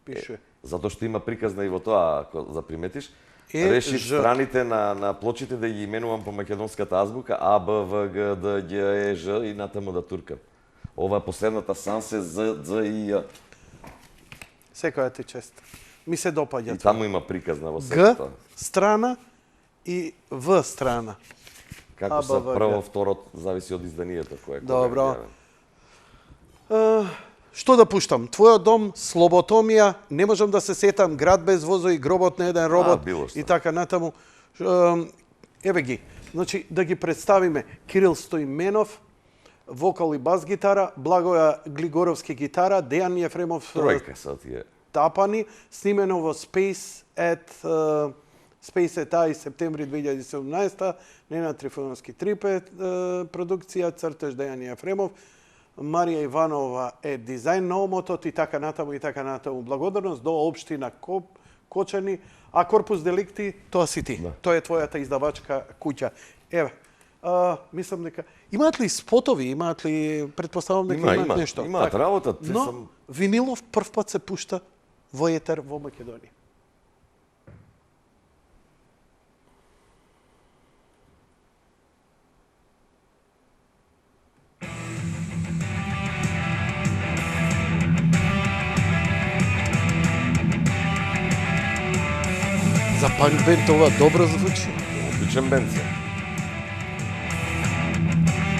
Пише. Затоа што има приказна и во тоа, ако заприметиш. Е, Решив Ж. страните на плочите да ги именувам по македонската азбука А, Б, В, Г, Д, Г, Е, Ж и натаму да туркам. Ова е последната сансе З, Д и Ја. Секоја ти чест. Ми се допаѓа. И таму има приказна во Г сето. страна и В страна. Како са АБВГ. прво, второ, зависи од изданието кое кога Добро. е објавен. Што да пуштам? Твојот дом, Слоботомија, не можам да се сетам, Град без возови, Гробот на еден робот било што. и така натаму. Еве ги. Значи, да ги представиме. Кирил Стоименов, вокал и бас гитара, Благоја Глигоровски гитара, Дејан Јефремов Тројка са тие. тапани, снимено во Space at I, септември 2017, Нена Трифоновски Трипе продукција, цртеж Дејан Јефремов, Марија Иванова е дизајн на омотот и така натаму и така натаму. Благодарност до општина Кочани, а Корпус Деликти, тоа си ти. Да. Тоа е твојата издавачка куќа. Еве, мислам дека имаат ли спотови, имаат ли, предпоставам дека имаат нешто. Имаат Така. работа, Но винилов прв пат се пушта во етер во Македонија. За панк бенд ова добро звучи. Одличен бенд се.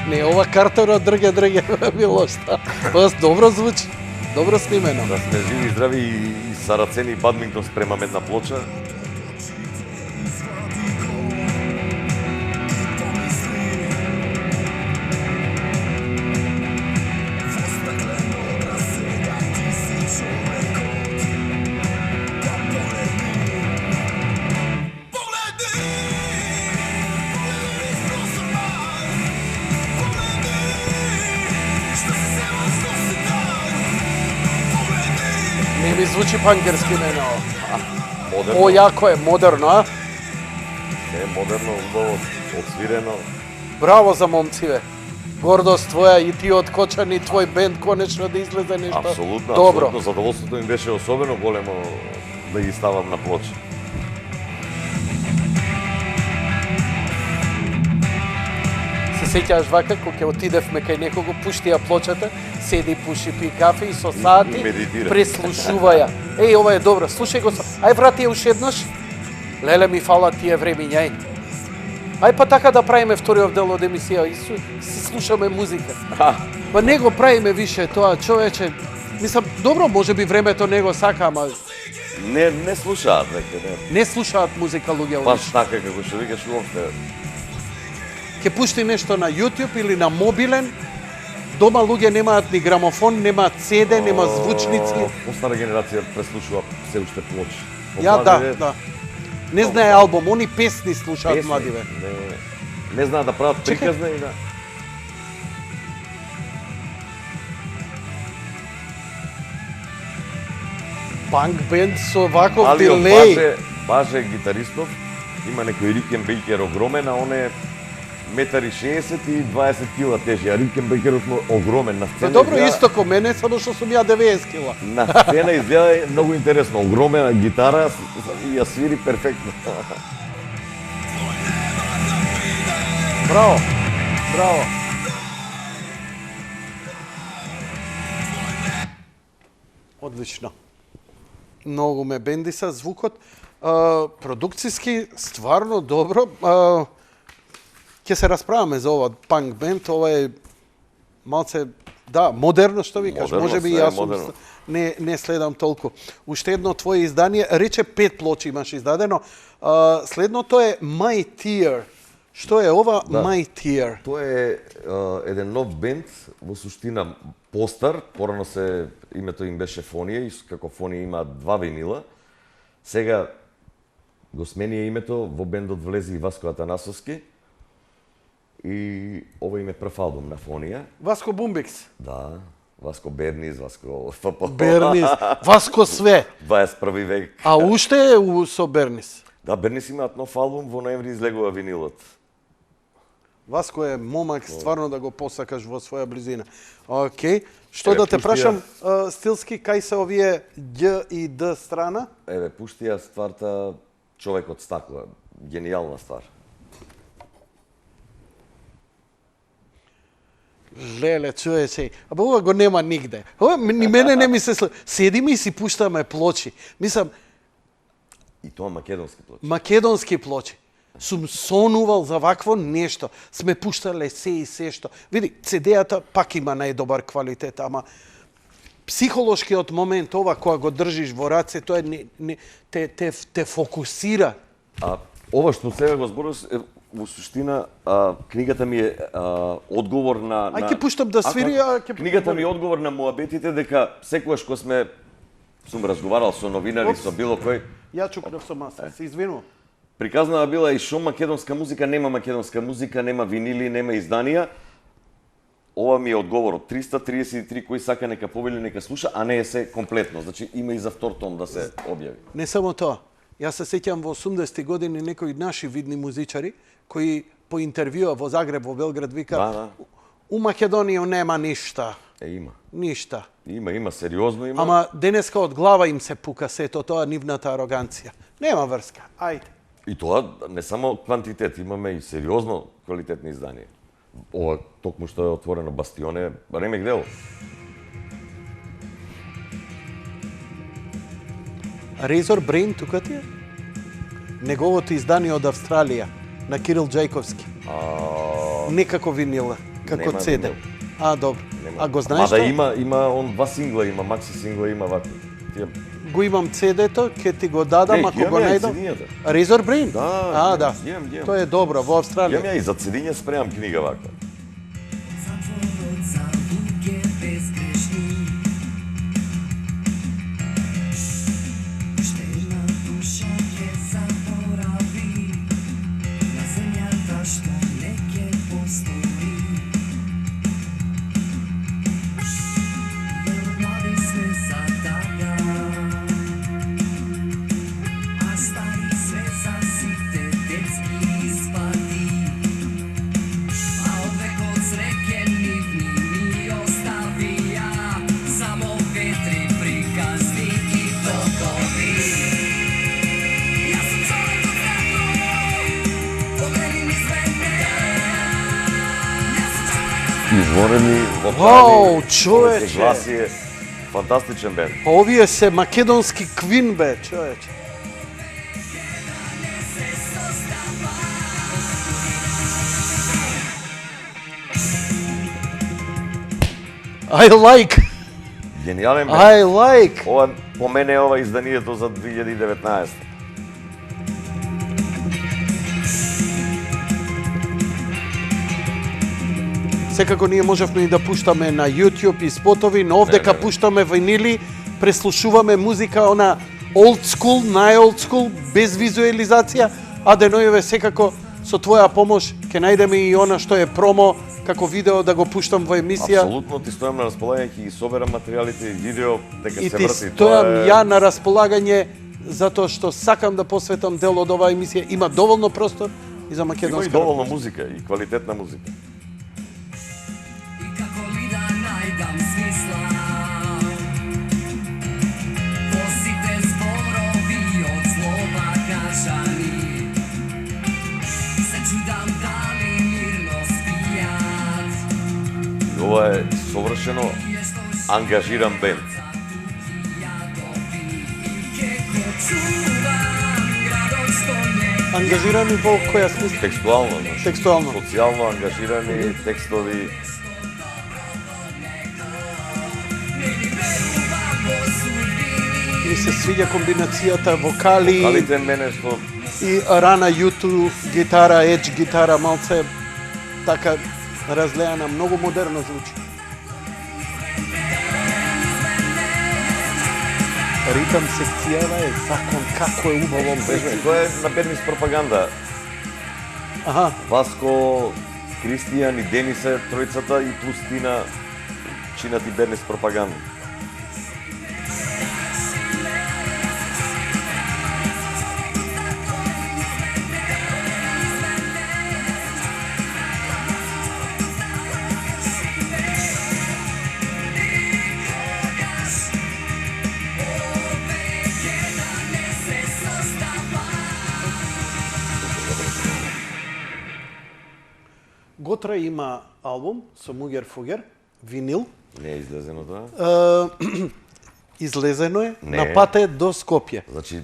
Не, ова картера дрге милошта. Ова добро звучи. Добро снимено. Да сме живи, здрави и Сарацени и Бадминтон спремаме една плоча. Не ми звучи панкерски мене ова. Модерно. О, јако е, модерно, а? Не, модерно, убаво, отсвирено. Браво за момциве. Гордост твоја и ти од Кочани, твој бенд конечно да излезе нешто. Апсолутно, Добро. апсолутно. Задоволството им беше особено големо да ги ставам на плоча. Се сеќаваш вака, кога ќе отидевме кај некого, пушти ја плочата, седи, пуши, пи кафе и со сати, И медитира. преслушува ја. Еј, ова е добро, слушај го. Ај, врати ја уште еднаш. Леле, ми фала тие времиња, ај. Ај па така да правиме вториот дел од емисија и си слушаме музика. Па не го правиме више тоа, човече. Мислам, добро, може би времето не го сака, ама Не слушаат веќе, не. не слушаат музика луѓе Баш овде. така како што викаш уопште. Ќе пушти нешто на YouTube или на мобилен, дома луѓе немаат ни грамофон, немаат CD, нема звучници. Постара генерација преслушува се уште плочи. Ја да. Не знае албум, они песни слушаат младиве. Не знаат да прават Чекај. приказна и да. Панк бенд со ваков Али дилеј. баже гитаристов, има некој Рикенбекер огромен, а он е 1,60 м и 20 кила тежи, а Рикенбекерот огромен на Па сцена. добро, изгледа- исто ко мене, само што сум ја 90 кила. На сцена изгледа многу интересно, огромена гитара и ја свири перфектно. Браво. Браво. Одлично. Многу ме бендиса звукот. Продукциски стварно добро. Ќе се расправаме за ова панк бенд, ова е малце модерно што викаш. Модерно, Може би се е јас сум модерно. не следам толку. Уште едно твое издание, рече 5 плочи имаш издадено. Следното е My Tear. Што е ова My Tear? Тоа е еден нов бенд, во суштина постар, порано името им беше Фонија и како Фонија има 2 винила. Сега го смени името, во бендот влезе и Васко Атанасовски. И ова им е прв албум на Фонија. Васко Бумбикс. Да, Васко Бернис, Васко ФП. Бернис. Васко све. 21 век. А уште е со Бернис. Да, Бернис имаат нов албум, во ноември излегува винилот. Васко е момак, стварно да го посакаш во своја близина. Океј. Што Еве, да те пушти прашам, стилски, кај се овие Ѓ и Д страна? Еве, пушти ја стварта Човек од стакло. Гениална ствар. Леле, човече, аба ова го нема нигде. Ова ни мене не ми се седиме и си пуштаме плочи. Мислам, И тоа македонски плочи. македонски плочи. Сум сонувал за вакво нешто. Сме пуштале се и се што. Види, CD-ата пак има најдобар квалитет, ама психолошкиот момент ова кога го држиш во раце, тоа те фокусира. А ова што сега го зборуваш во суштина книгата ми е одговор на Ај ќе пуштам да свири, а ќе книгата ми е одговор на муабетите дека секогаш кога сум разговарал со новинари, со било кој, Ја чукнав со маса, се извинувам. приказнава била и шо македонска музика, нема македонска музика, нема винили, нема изданија. Ова ми е одговорот. 333 кој сака нека повели, нека слуша, а не е се комплетно. Значи има и за втор том да се објави. Не само тоа. Јас се сеќам во 80-ти години некои наши видни музичари кои по интервјуа во Загреб, во Белград вика Да. у Македонија нема ништа. Има. Ништа. Има, сериозно има. Ама денеска од глава им се пука сето тоа нивната ароганција. Нема врска. Ајде. И тоа не само квантитет, имаме и сериозно квалитетни изданија. Ова токму што е отворено Бастионе, ремек дело. Razor Brain тука ти е? Неговото издание од Австралија на Кирил Џајковски. Не како винила, како Нема CD. винил. Добро. Нема. А го знаеш да што? има он два сингла, има макси сингла, има вакви. Тие Го имам CD-то, ќе ти го дадам Не, ако имам го ја и најдам. CD-ата. Razor Brain? Да, да. имам. Тоа е добро во Австралија. Јам ја и за цедиња спремам книга ваква. Затворот за луѓе безгрешни. Уште една душа ќе заборави на земјата што не ќе постои. Млади сме за тага, а стари сме за сите детски испади. А од векот среќе нивни ми оставија само ветри, приказни и токови. Јас сум човек од зрато, погледни ми светне. Јас сум човек од Изворени Вау, вокали, човече! гласи е фантастичен бенд. Па овие се македонски квин бе, човече. I like, Гениален бенд. I like. Ова по мене е ова изданието за 2019. Секако ние можевме и да пуштаме на YouTube и спотови, но овдека Не. пуштаме винили, преслушуваме музика, она old school, нај-old school, без визуализација, а денојове секако со твоја помош ќе најдеме и она што е промо, како видео да го пуштам во емисија. Апсолутно ти стојам на располагање, ќе ги соберам материјалите и видео, дека И се ти врти. стојам ја на располагање затоа што сакам да посветам дел од оваа емисија. Има доволно простор и за Има и македонска доволно рок. музика и квалитетна музика. И како ли да најдам смисла во сите зборови од злоба кажани. Се чудам дали мирно спијат. И ова е совршено ангажиран бенд. Ангажирани во која смисла? Текстуално, значи. Текстуално. Социјално ангажирани текстови. Ми се свиѓа комбинацијата вокали Вокалите мене што и рана YouTube гитара, едж гитара, малце така разлеана, многу модерно звучи. Ритам секцијава е закон, како е убаво Вежме, тоа е на Бернис пропаганда. Аха, Васко, Кристијан и Денисе, тројцата и плюс Тина чинат и Бернис пропаганда. Готра има албум со Мугер Фугер, винил. Не е излезено тоа. Излезено е, Не. на пат е до Скопје. Значи,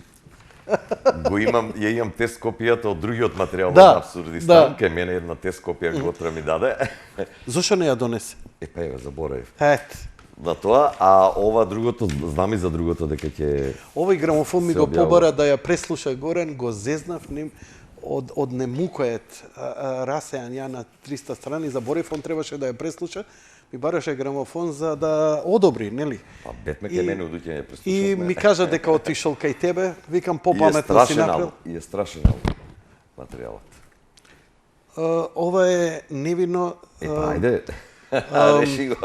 Ја имам тест копијата од другиот материјал Да, од Абсурдистан, да. кај мене една тест копија готра ми даде. Зошто не ја донесе? Па еве, заборавив. Ет. На тоа, а ова другото, знам и за другото дека ќе... Овој грамофон ми Се го објавува. побара да ја преслуша Горан, го зезнав ним од немукоет расеан ја на 300 страни, заборев, он требаше да ја преслуша, ми бараше грамофон за да одобри, нели? Па бетме кај мене удуќе ја преслушав. И ми кажа дека отишол кај тебе, викам И е попаметно си страшен направил. албум, и е страшен албум, материјалот. Ова е невино Па, ајде, реши го.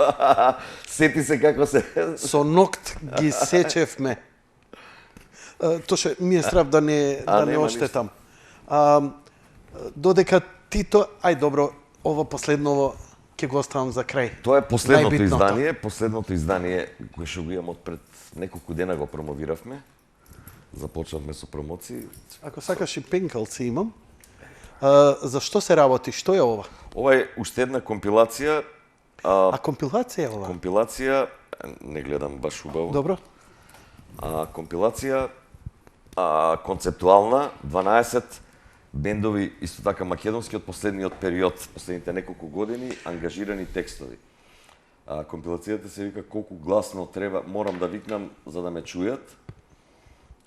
Сети се како се... со нокт ги сечевме. Тоше, ми е страв да не нема оштетам. Додека Тито, ај добро, ова последново ќе го оставам за крај. Тоа е Најбитното. последното издание кое што го имам од пред неколку дена го промовиравме. Започнавме со промоции. Ако сакаш и пенкалци имам. За што се работи? Што е ова? Ова е уште една компилација, А компилација е ова? не гледам баш убаво. Добро. Компилација концептуална, 12 бендови исто така македонски од последниот период, последните неколку години, ангажирани текстови. Компилацијата се вика колку гласно треба, морам да викнам за да ме чујат.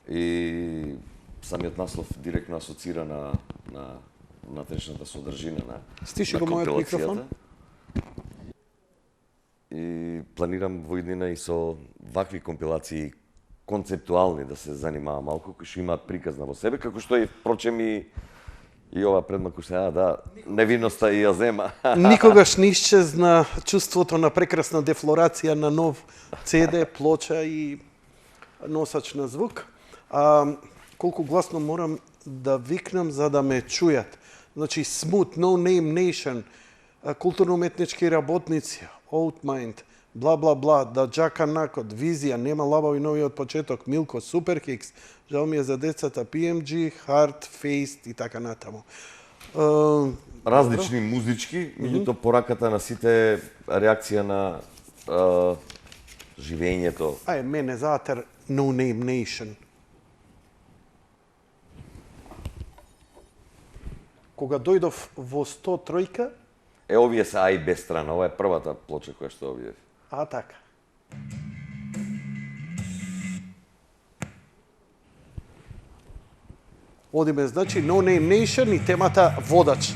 И самиот наслов директно асоцира на внатрешната содржина на Стиши на го мојот компилацијата. микрофон. И планирам во иднина и со вакви компилации концептуални да се занимавам малку, кои што имаат приказна во себе, како што и впрочем и ова предмет кој се да, невинноста и ја зема. Никогаш не исчезна чувството на прекрасна дефлорација на нов CD, плоча и носач на звук. Колку гласно морам да викнам за да ме чујат. Значи, Smooth, No Name Nation, културно-уметнички работници, Outmind, бла бла бла, да Джака Накот, Визија, Нема лабави новиот почеток, Милко, Суперхикс, жал ми е за децата, PMG, Hard, Faced и така натаму. Различни музички, меѓутоа пораката на сите реакција на живењето. Мене заатер No Name Nation. Кога дојдов во 103-ка, Овие се А и Б страна, ова е првата плоча која што објавив. така. Одиме, значи, No Name Nation и темата Водач.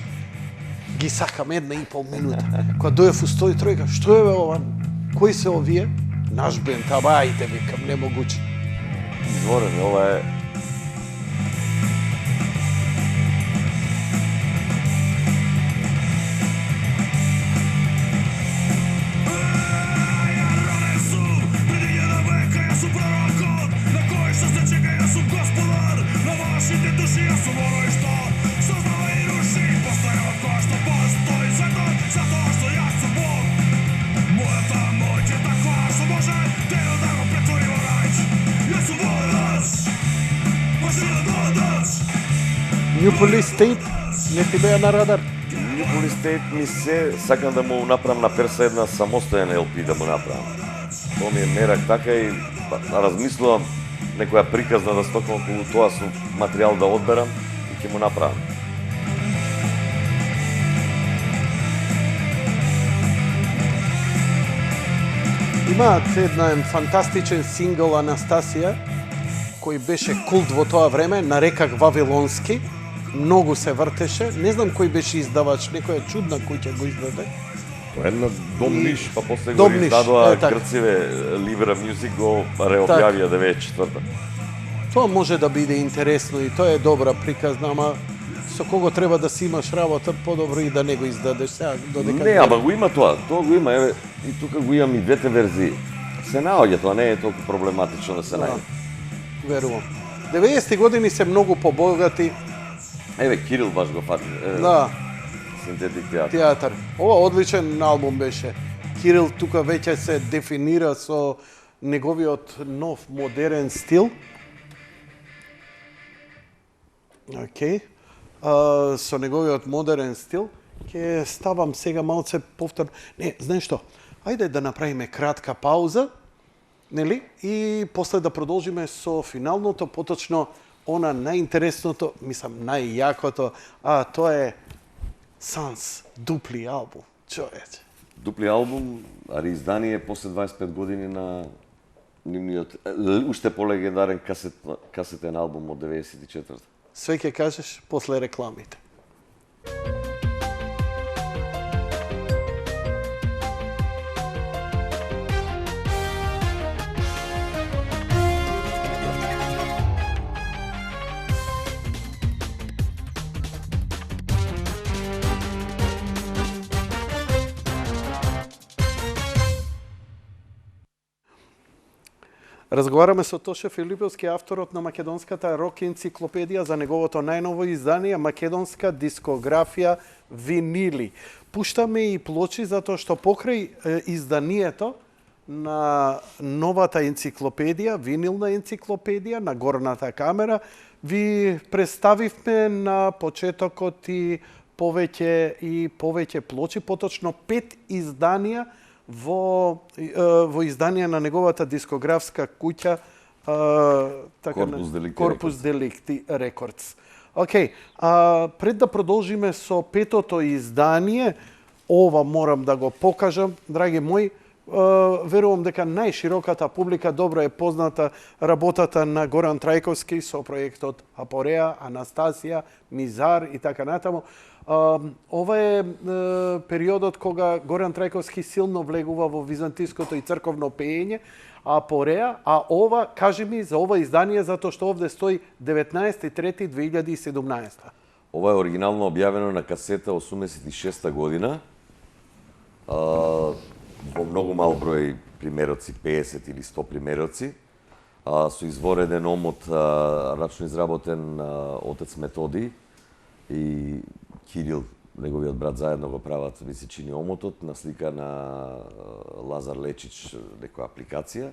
Ги сакам 1,5 минута. Кога дојдев у 103-ка, што е бе ова? Кои се овие? Наш бенд, ајде, викам, немогуче. Изворен, ова е... New Police State, не ти беа на радар? New Police State ми се, сакам да му направам на перса една самостоен LP да му направам. Тоа ми е мерак така и размислувам некоја приказна да стокам околу тоа со материјал да одберам и ќе му направам. Имаат една фантастичен сингл Анастасија, кој беше култ во тоа време, нарекак Вавилонски. Многу се вртеше. Не знам кој беше издавач, некоја чудна куќа го издаде. Тоа е една Дом Ниш, па после го Дом Ниш, издадоа така. Грциве, Libera Music го реобјавија 94-та. Тоа може да биде интересно и тоа е добра приказна, ама со кого треба да си имаш работа, подобро и да не го издадеш сега додека. Не, ама го има тоа го има, еве, и тука го имам и двете верзии. Се наоѓа, тоа не е толку проблематично да се најде. Верувам. 90-ти години се многу побогати. Еве, Кирил баш го фати. Да, Синтетик театар. театар. Ова одличен албум беше. Кирил тука веќе се дефинира со неговиот нов модерен стил. Океј. Со неговиот модерен стил ќе ставам сега малце повторно. Не, знаеш што? Ајде да направиме кратка пауза, нели? И после да продолжиме со финалното, поточно она најинтересното, мислам, најјакото, а тоа е Санс, дупли албум, човече. Дупли албум, ари издание после 25 години на нивниот уште полегендарен касетен албум од 94-та. Све ќе кажеш после рекламите. Разговараме со Тоше Филиповски, авторот на македонската рок енциклопедија за неговото најново издание Македонска дискографија винили. Пуштаме и плочи затоа што покрај изданието на новата енциклопедија, винилна енциклопедија на Горната камера, ви представивме на почетокот и повеќе плочи, поточно 5 изданија во издание на неговата дискографска куќа Корпус Деликти Рекордс. Океј, пред да продолжиме со петото издание, ова морам да го покажам, драги мои, верувам дека најшироката публика добро е позната работата на Горан Трајковски со проектот Апореа, Анастасија, Мизар и така натаму. Ова е периодот кога Горан Трајковски силно влегува во византиското и црковно пеење, Апореа, а ова, кажи ми за ова издание, затоа што овде стои 19.3.2017. Ова е оригинално објавено на касета 86 година, во многу мал број примероци, 50 или 100 примероци, со извореден омот, рачно изработен отец Методи и Кирил, неговиот брат, заедно го прават, ми се чини, омотот, на слика на Лазар Лечич, некоја апликација.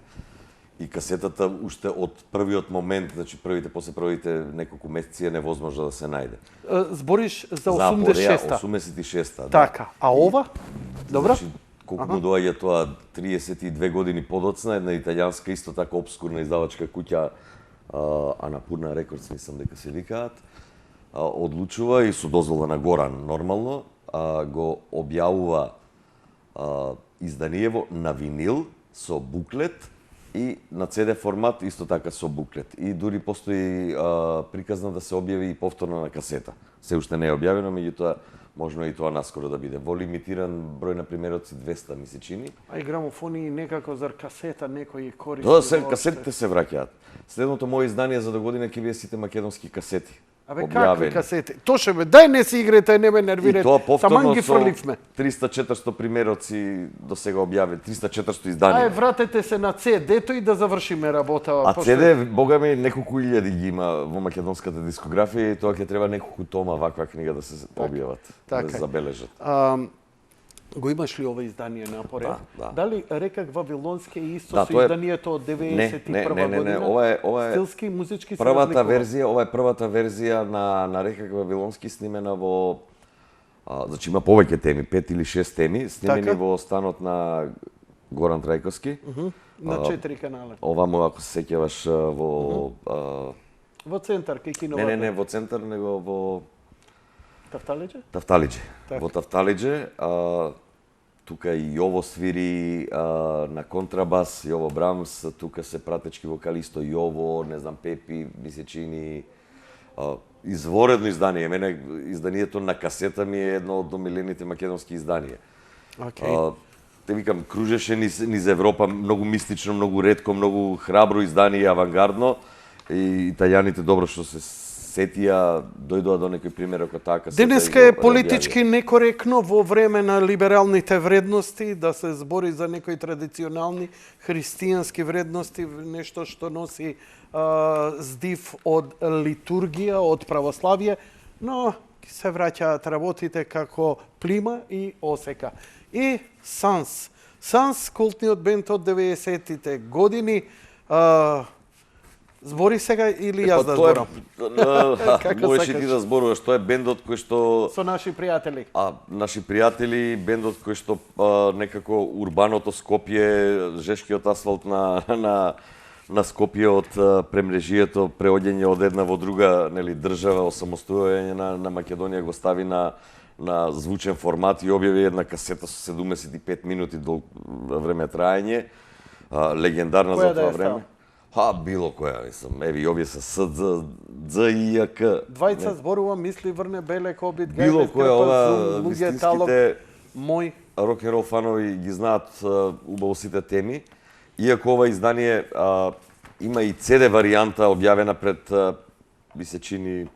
И касетата уште од првиот момент, значи после првите неколку месеци е невозможно да се најде. Збориш за За Апореа, 86-та. 86-та, да. Така, а ова? Добро? Значи, колку му доаѓа тоа 32 години подоцна, една италијанска исто така обскурна издавачка куќа, Анапурна Рекордс, мислам дека се викаат, одлучува и со дозвола на Горан нормално, го објавува изданиево на винил со буклет и на CD формат исто така со буклет. И дури постои приказна да се објави и повторно на касета. Се уште не е објавено, меѓутоа можно и тоа наскоро да биде. Во лимитиран број на примероци 200 ми се чини. А и грамофони некако зар касета некои користи. Тоа касетите се враќаат. Следното мое издание за догодина ќе биде сите македонски касети. Абе, какви касети? Тоше бе, дај не се игрете, не ме нервирате. И тоа повторно ги со фрливме. 300-400 примероци до сега објавени, 300-400 изданија. Ај, вратете се на CD-то и да завршиме работа. А CD, бога ми, неколку илјади ги има во македонската дискографија и тоа ќе треба неколку тома ваква книга да се објават, да се забележат. Го имаш ли ова издание на Апореа? Да. Дали рекак Вавилонски е исто Да, со изданието од 91 година? Не, ова е стилски, музички се првата разликува. верзија, ова е првата верзија на рекак Вавилонски снимена во значи има повеќе теми, 5 или 6 теми, снимени Така? во станот на Горан Трајковски. На 4 канала. Овамо, ако се сеќаваш во Во центар, кај киновата. не во центар, него во Тафталиџе? Тафталиџе. Така. Во Тафталиџе, тука и Јово свири на контрабас, Јово Брамс, тука се пратечки вокалисто Јово, не знам, Пепи, ми се чини изворедно издание. Мене изданието на касета ми е едно од омилените македонски изданија. Океј. Те викам, кружеше низ Европа, многу мистично, многу ретко, многу храбро издание, авангардно. И италијаните добро што се сетија, дојдоа до некој пример како таа касета. Денеска е политички некоректно во време на либералните вредности да се збори за некои традиционални христијански вредности, нешто што носи здив од литургија, од православие, но се враќаат работите како плима и осека. И Санс. Санс, култниот бенд од 90-тите години, збори сега или јас да зборам? Можеш и сакаш? ти да зборуваш, тоа е бендот кој што Со наши пријатели. наши пријатели, бендот кој што некако урбаното Скопје, жешкиот асфалт на на Скопје од премрежието, преоѓање од една во друга, нели, држава, осамостојање на Македонија го стави на звучен формат и објави една касета со 75 минути време траење, легендарна за тоа време. Било која, мислам, еви, овие се С, Дз, И, Ја, К. Двајца зборува, мисли, врне, белек, обид, Било гајбе, која, ова, луѓе, талок, вистинските мој. рок-н-рол фанови ги знаат убаво сите теми. Иако ова издание има и CD варијанта објавена пред, би се чини,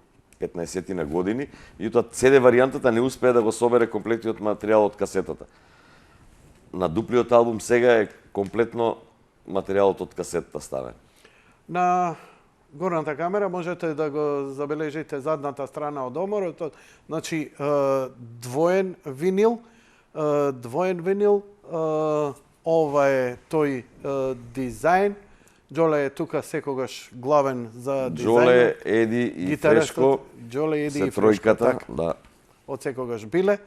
15 на години, и тоа CD варијантата не успее да го собере комплетниот материјал од касетата. На дуплиот албум сега е комплетно материјалот од касетата ставен. На горната камера можете да го забележите задната страна од оморот. Значи, двоен винил, ова е тој дизајн. Джоле е тука секогаш главен за дизајнот. Джоле, Еди и Фрешко, Джоле, Еди се и Фрешко, тројката, така. да. Од секогаш биле.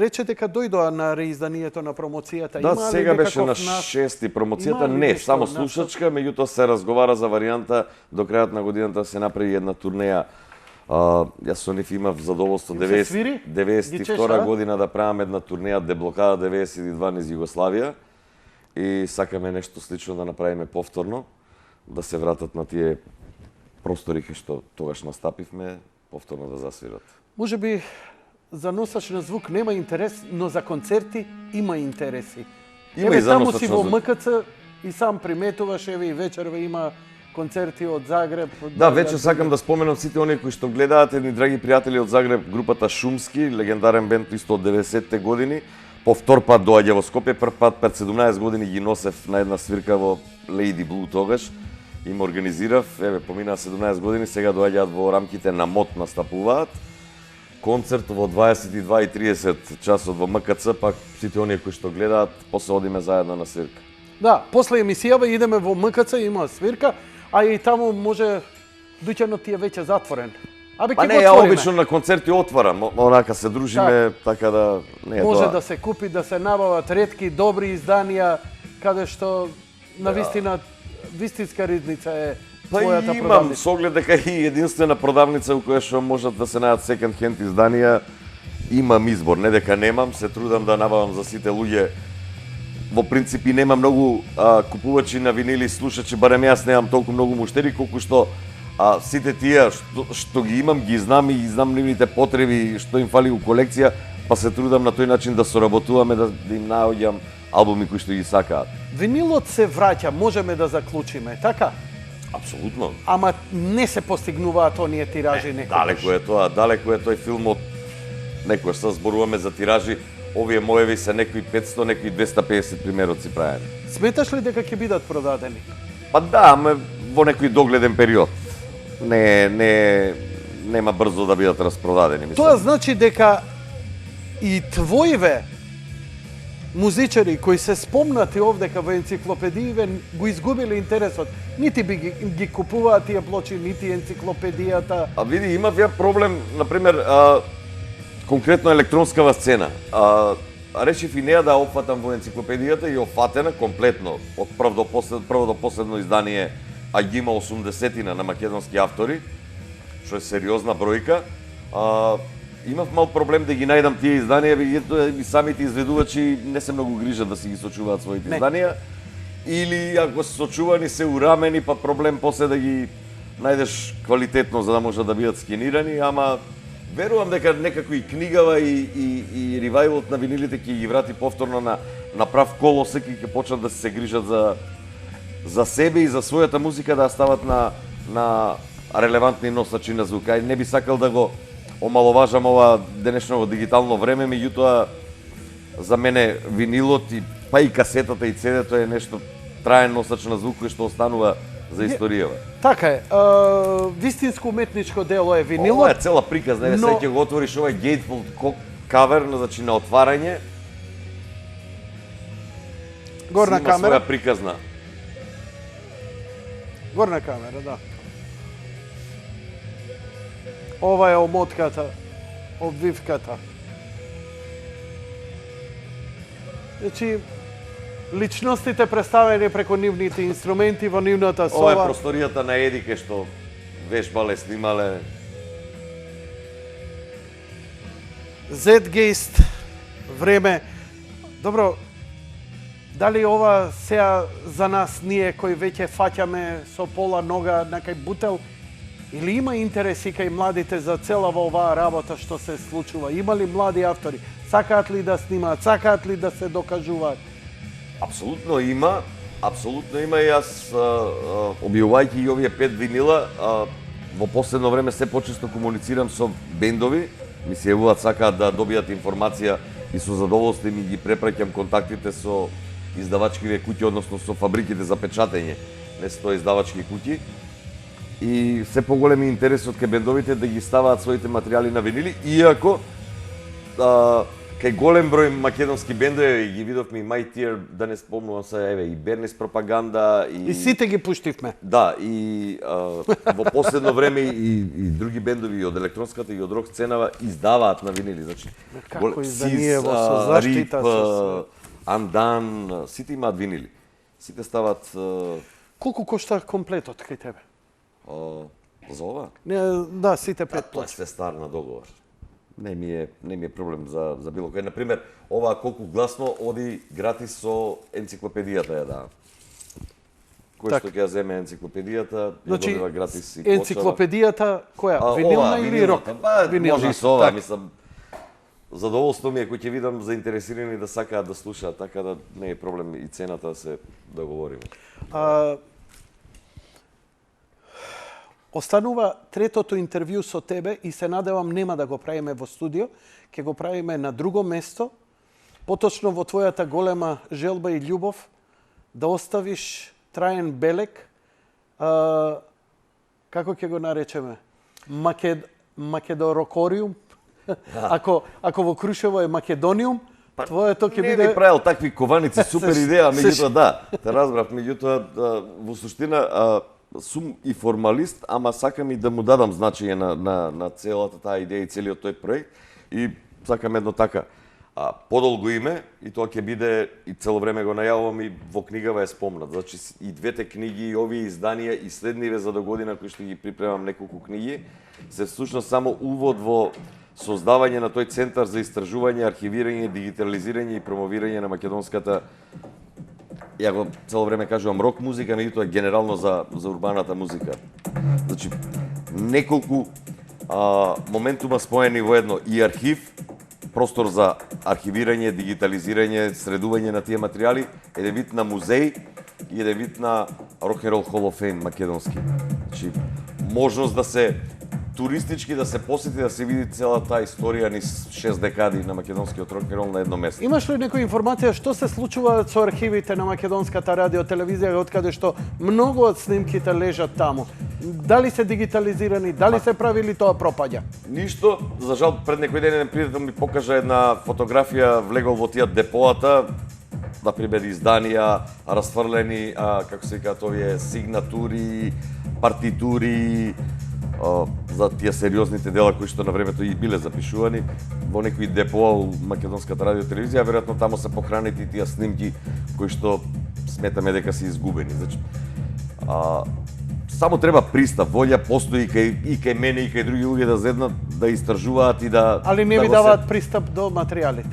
Рече дека дојдоа на реизданието на промоцијата. Да, Има ли сега беше некаков на 6-ти промоцијата, Има ли не, нешто само на- слушачка, меѓутоа се разговара за варијанта до крајот на годината се направи една турнеја. Јас со нив имав задоволство Им се свири? Ги 92 чеша? година да правам една турнеја деблокада 92 низ Југославија и сакаме нешто слично да направиме повторно, да се вратат на тие простори кај што тогаш настапивме, повторно да засвират. Може би за носач на звук нема интерес, но за концерти има интереси. Има Еве и за таму носач си на во звук. МКЦ и сам приметуваш, еве и вечерва има концерти од Загреб. Да, вече сакам да споменам сите оние кои што гледаат, едни драги пријатели од Загреб, групата Шумски, легендарен бенд исто од 90-те години. По втор пат доаѓа во Скопје, прв пат пред 17 години ги носев на една свирка во Lady Blue тогаш. Им организирав, еве поминаа 17 години, сега доаѓаат во рамките на МОТ настапуваат. Концерт во 22:30 часот во МКЦ, пак сите оние кои што гледаат, после одиме заедно на свирка. Да, после емисијава идеме во МКЦ, има свирка, а и таму може дуќанот ти е веќе затворен. Абе Па ќе не, го ја отвориме. обично на концерти отварам, онака се дружиме, така да не е Може тоа. да се купи, да се набават ретки, добри изданија, каде што на вистина, вистинска ризница е Па твојата имам продавница. со оглед дека и единствена продавница у која што можат да се најдат секонд хенд изданија, имам избор, не дека немам, се трудам да набавам за сите луѓе. Во принцип и нема многу купувачи на винили, слушачи, барем јас немам толку многу муштери колку што сите тие што ги имам, ги знам и знам нивните потреби, што им фали у колекција, па се трудам на тој начин да соработуваме, да им наоѓам албуми кои што ги сакаат. Винилот се враќа, можеме да заклучиме, така? Апсолутно. Ама не се постигнуваат оние тиражи некогаш. Далеко е тоа, далеко е тој филм од некој што зборуваме за тиражи, овие моеви се некои 500, некои 250 примероци правени. Сметаш ли дека ќе бидат продадени? Па да, ама во некој догледен период. Нема брзо да бидат распродадени, мислам. Тоа значи дека и твоиве музичари кои се спомнати овдека во енциклопедииве го изгубиле интересот. Нити би ги купуваат тие плочи, нити енциклопедијата. А види, имав ја проблем, например, конкретно електронскава сцена. Решив и неа да опфатам во енциклопедијата и опфатена комплетно од прво до последно издание, а ги има 80-тина на македонски автори, што е сериозна бројка. Имав мал проблем да ги најдам тие изданија, и самите изведувачи не се многу грижат да си ги сочуваат своите изданија. Или ако се сочувани се урамени, па проблем после да ги најдеш квалитетно за да можат да бидат скенирани, ама верувам дека некако и книгава и ревајвот на винилите ќе ги врати повторно на прав колосек и ќе почнат да се грижат за себе и за својата музика да ја стават на релевантни носачи на звука. И не би сакал да го омаловажам ова денешно дигитално време, меѓутоа за мене винилот и па и касетата и CD-то е нешто траен носач на звук кој што останува за историјава. Така е. Вистинско уметничко дело е винилот. Ова е цела приказна, еве но- сега ќе го отвориш овај Gatefold кавер, значи на отварање. Горна Има камера. своја приказна. Горна камера, да. Ова е омотката, обвивката. Значи, личностите представени преку нивните инструменти во нивната Ова е соба. просторијата на Едике што вежбале, снимале. Зетгейст, време. Добро, дали ова сега за нас ние кои веќе фаќаме со пола нога на кај бутел, или има интерес и кај младите за цела во оваа работа што се случува? Има ли млади автори? Сакаат ли да снимаат? Сакаат ли да се докажуваат? Апсолутно има и јас објавувајќи и овие 5 винила, во последно време се почесто комуницирам со бендови, ми се јавуваат, сакаат да добијат информација и со задоволство ми ги препраќам контактите со издавачкиве куќи, односно со фабриките за печатење, не се тоа издавачки куќи. И се поголеми интерес од кај бендовите да ги ставаат своите материјали на винили, иако кај голем број македонски бендови ги видовме и My Tear, да не спомнувам се, еве, и Бернис Пропаганда И сите ги пуштивме. Да, и во последно време и други бендови и од електронската и од рок сценава издаваат на винили, значи Како изданиево со заштита, со Андан, сите имаат винили. Сите стават колку кошта комплетот кај тебе? за ова. Не, да, сите Тоа 5 е плочи. све стар на договор. Не ми е проблем за било кој. Например, ова колку гласно оди гратис со енциклопедијата ја да. Кој Так. што ќе ја земе енциклопедијата, ја Значи, добива гратис и почава. енциклопедијата која? Винилна или рок? Винилна. Може и со ова, Так. мислам. Задоволство ми е кој ќе видам заинтересирани да сакаат да слушаат, така да не е проблем и цената да се договориме. Останува третото интервју со тебе и се надевам нема да го правиме во студио, ќе го правиме на друго место, поточно во твојата голема желба и љубов да оставиш траен белег, како ќе го наречеме? Македорокориум? Ако во Крушево е Македониум, твоето ќе Не биде... би правил такви кованици, супер идеја, меѓутоа да, те разбрав, меѓутоа во суштина сум и формалист, ама сакам и да му дадам значење на целата таа идеја и целиот тој проект и сакам едно така подолго име и тоа ќе биде и цело време го најавувам и во книгава е спомнат. Значи и двете книги и овие изданија и следниве за до година кои што ги припремам неколку книги се всушност само увод во создавање на тој центар за истражување, архивирање, дигитализирање и промовирање на македонската, ја го цело време кажувам рок музика, меѓутоа генерално за урбаната музика. Значи неколку моментума споени во едно, и архив, простор за архивирање, дигитализирање, средување на тие материјали, еден вид на музеј и еден вид на Rock and Roll Hall of Fame македонски. Значи можност да се туристички да се посети, да се види цела таа историја низ 6 декади на македонскиот рок н рол на едно место. Имаш ли некоја информација што се случува со архивите на македонската радио телевизија, од каде што многу од снимките лежат таму? Дали се дигитализирани, дали се правили тоа пропаѓа? Ништо, за жал пред некој ден еден пријател ми покажа една фотографија, влегол во тие депоата, да пример изданија, расфрлени, како се викаат овие сигнатури, партитури, за тие сериозните дела кои што на времето и биле запишувани во некои депоа у македонската радио телевизија, веројатно таму се похранети тие снимки кои што сметаме дека се изгубени. Значи, само треба пристап, волја постои и кај мене и кај други луѓе да седнат, да истражуваат и да... Али не да ви го даваат пристап до материјалите?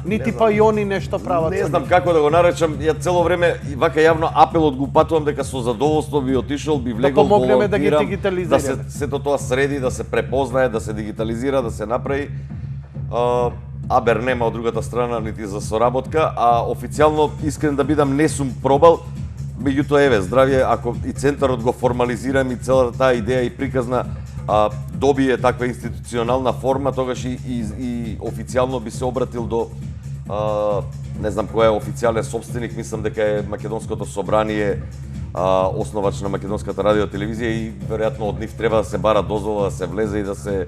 Нити па и они нешто прават? Не знам како да го наречам, ја цело време вака јавно апелот го упатувам дека со задоволство би отишол, би влегол, помогнеме да ги волонтирам, дигитализираме. да се сето тоа среди, да се препознае, да се дигитализира, да се направи. Абер нема од другата страна нити за соработка, а официјално искрен да бидам не сум пробал, меѓутоа еве здравје, ако и центарот го формализирам и целата таа идеја и приказна добие таква институционална форма, тогаш и официјално би се обратил до не знам кој е официјален собственик, мислам дека е Македонското собрание, основач на македонската радио телевизија и веројатно од нив треба да се бара дозвола да се влезе и да се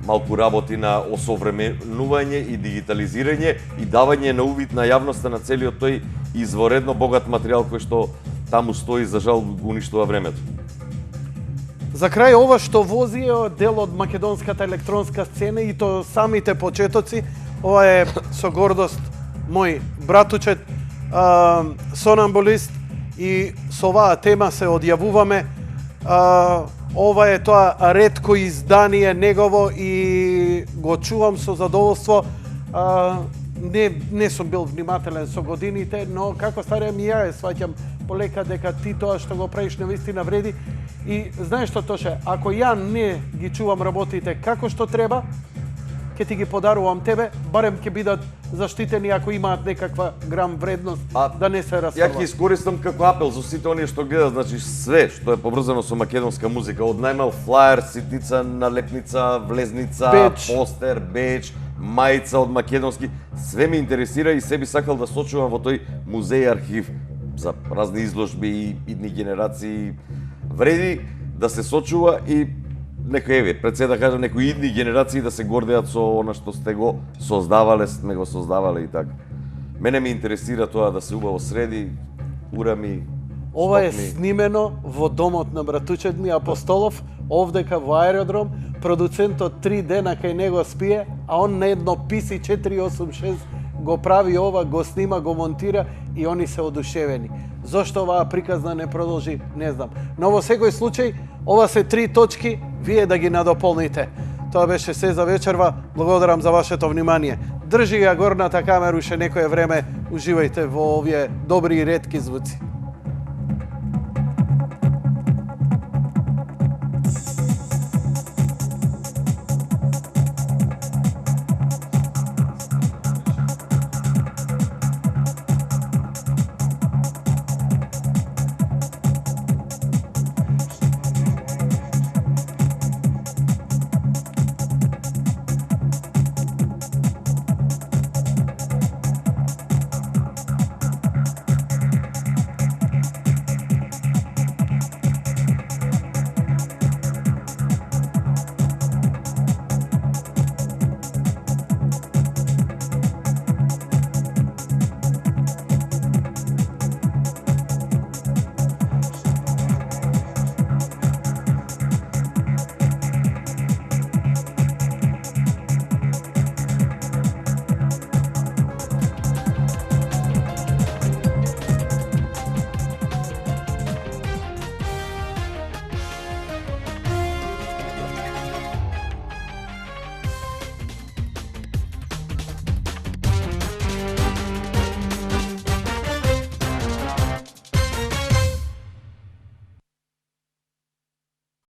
малку работи на осовременување и дигитализирање и давање на увид на јавноста на целиот тој изворедно богат материјал кој што таму стои, за жал го уништува времето. За крај ова што вози е дел од македонската електронска сцена и то самите почетоци, ова е со гордост мој братучет, сонамбулист, и со оваа тема се одјавуваме. Ова е тоа ретко издание негово и го чувам со задоволство. Не сум бил внимателен со годините, но како старијам и ја сваќам полека дека ти тоа што го правиш навистина вреди. И знаеш што, Тоше, ако ја не ги чувам работите како што треба, ќе ти ги подарувам тебе, барем ќе бидат заштитени ако имаат некаква грам вредност, да не се Ја расфрлат. ќе искористам како апел за сите оние што гледат, значи све што е поврзано со македонска музика, од најмал флаер, ситница, налепница, влезница, Беч. постер, беч, мајца од македонски, све ме интересира и се би сакал да сочувам во тој музеј архив за разни изложби и идни генерации. Вреди да се сочува и некои, еве, пред се да кажам, некои идни генерации да се гордеат со она што сте го создавале, сме го создавале и така. Мене ме интересира тоа да се убаво среди, урами, Ова е стопни. снимено во домот на братучет ми Апостолов, овдека во аеродром. Продуцентот 3 дена кај него спие, а он на едно PC 486 го прави ова, го снима, го монтира и они се одушевени. Зошто оваа приказна не продолжи, не знам. Но во секој случај, ова се 3 точки, вие да ги надополните. Тоа беше се за вечерва. Благодарам за вашето внимание. Држи ја горната камера уште некое време. Уживајте во овие добри и ретки звуци.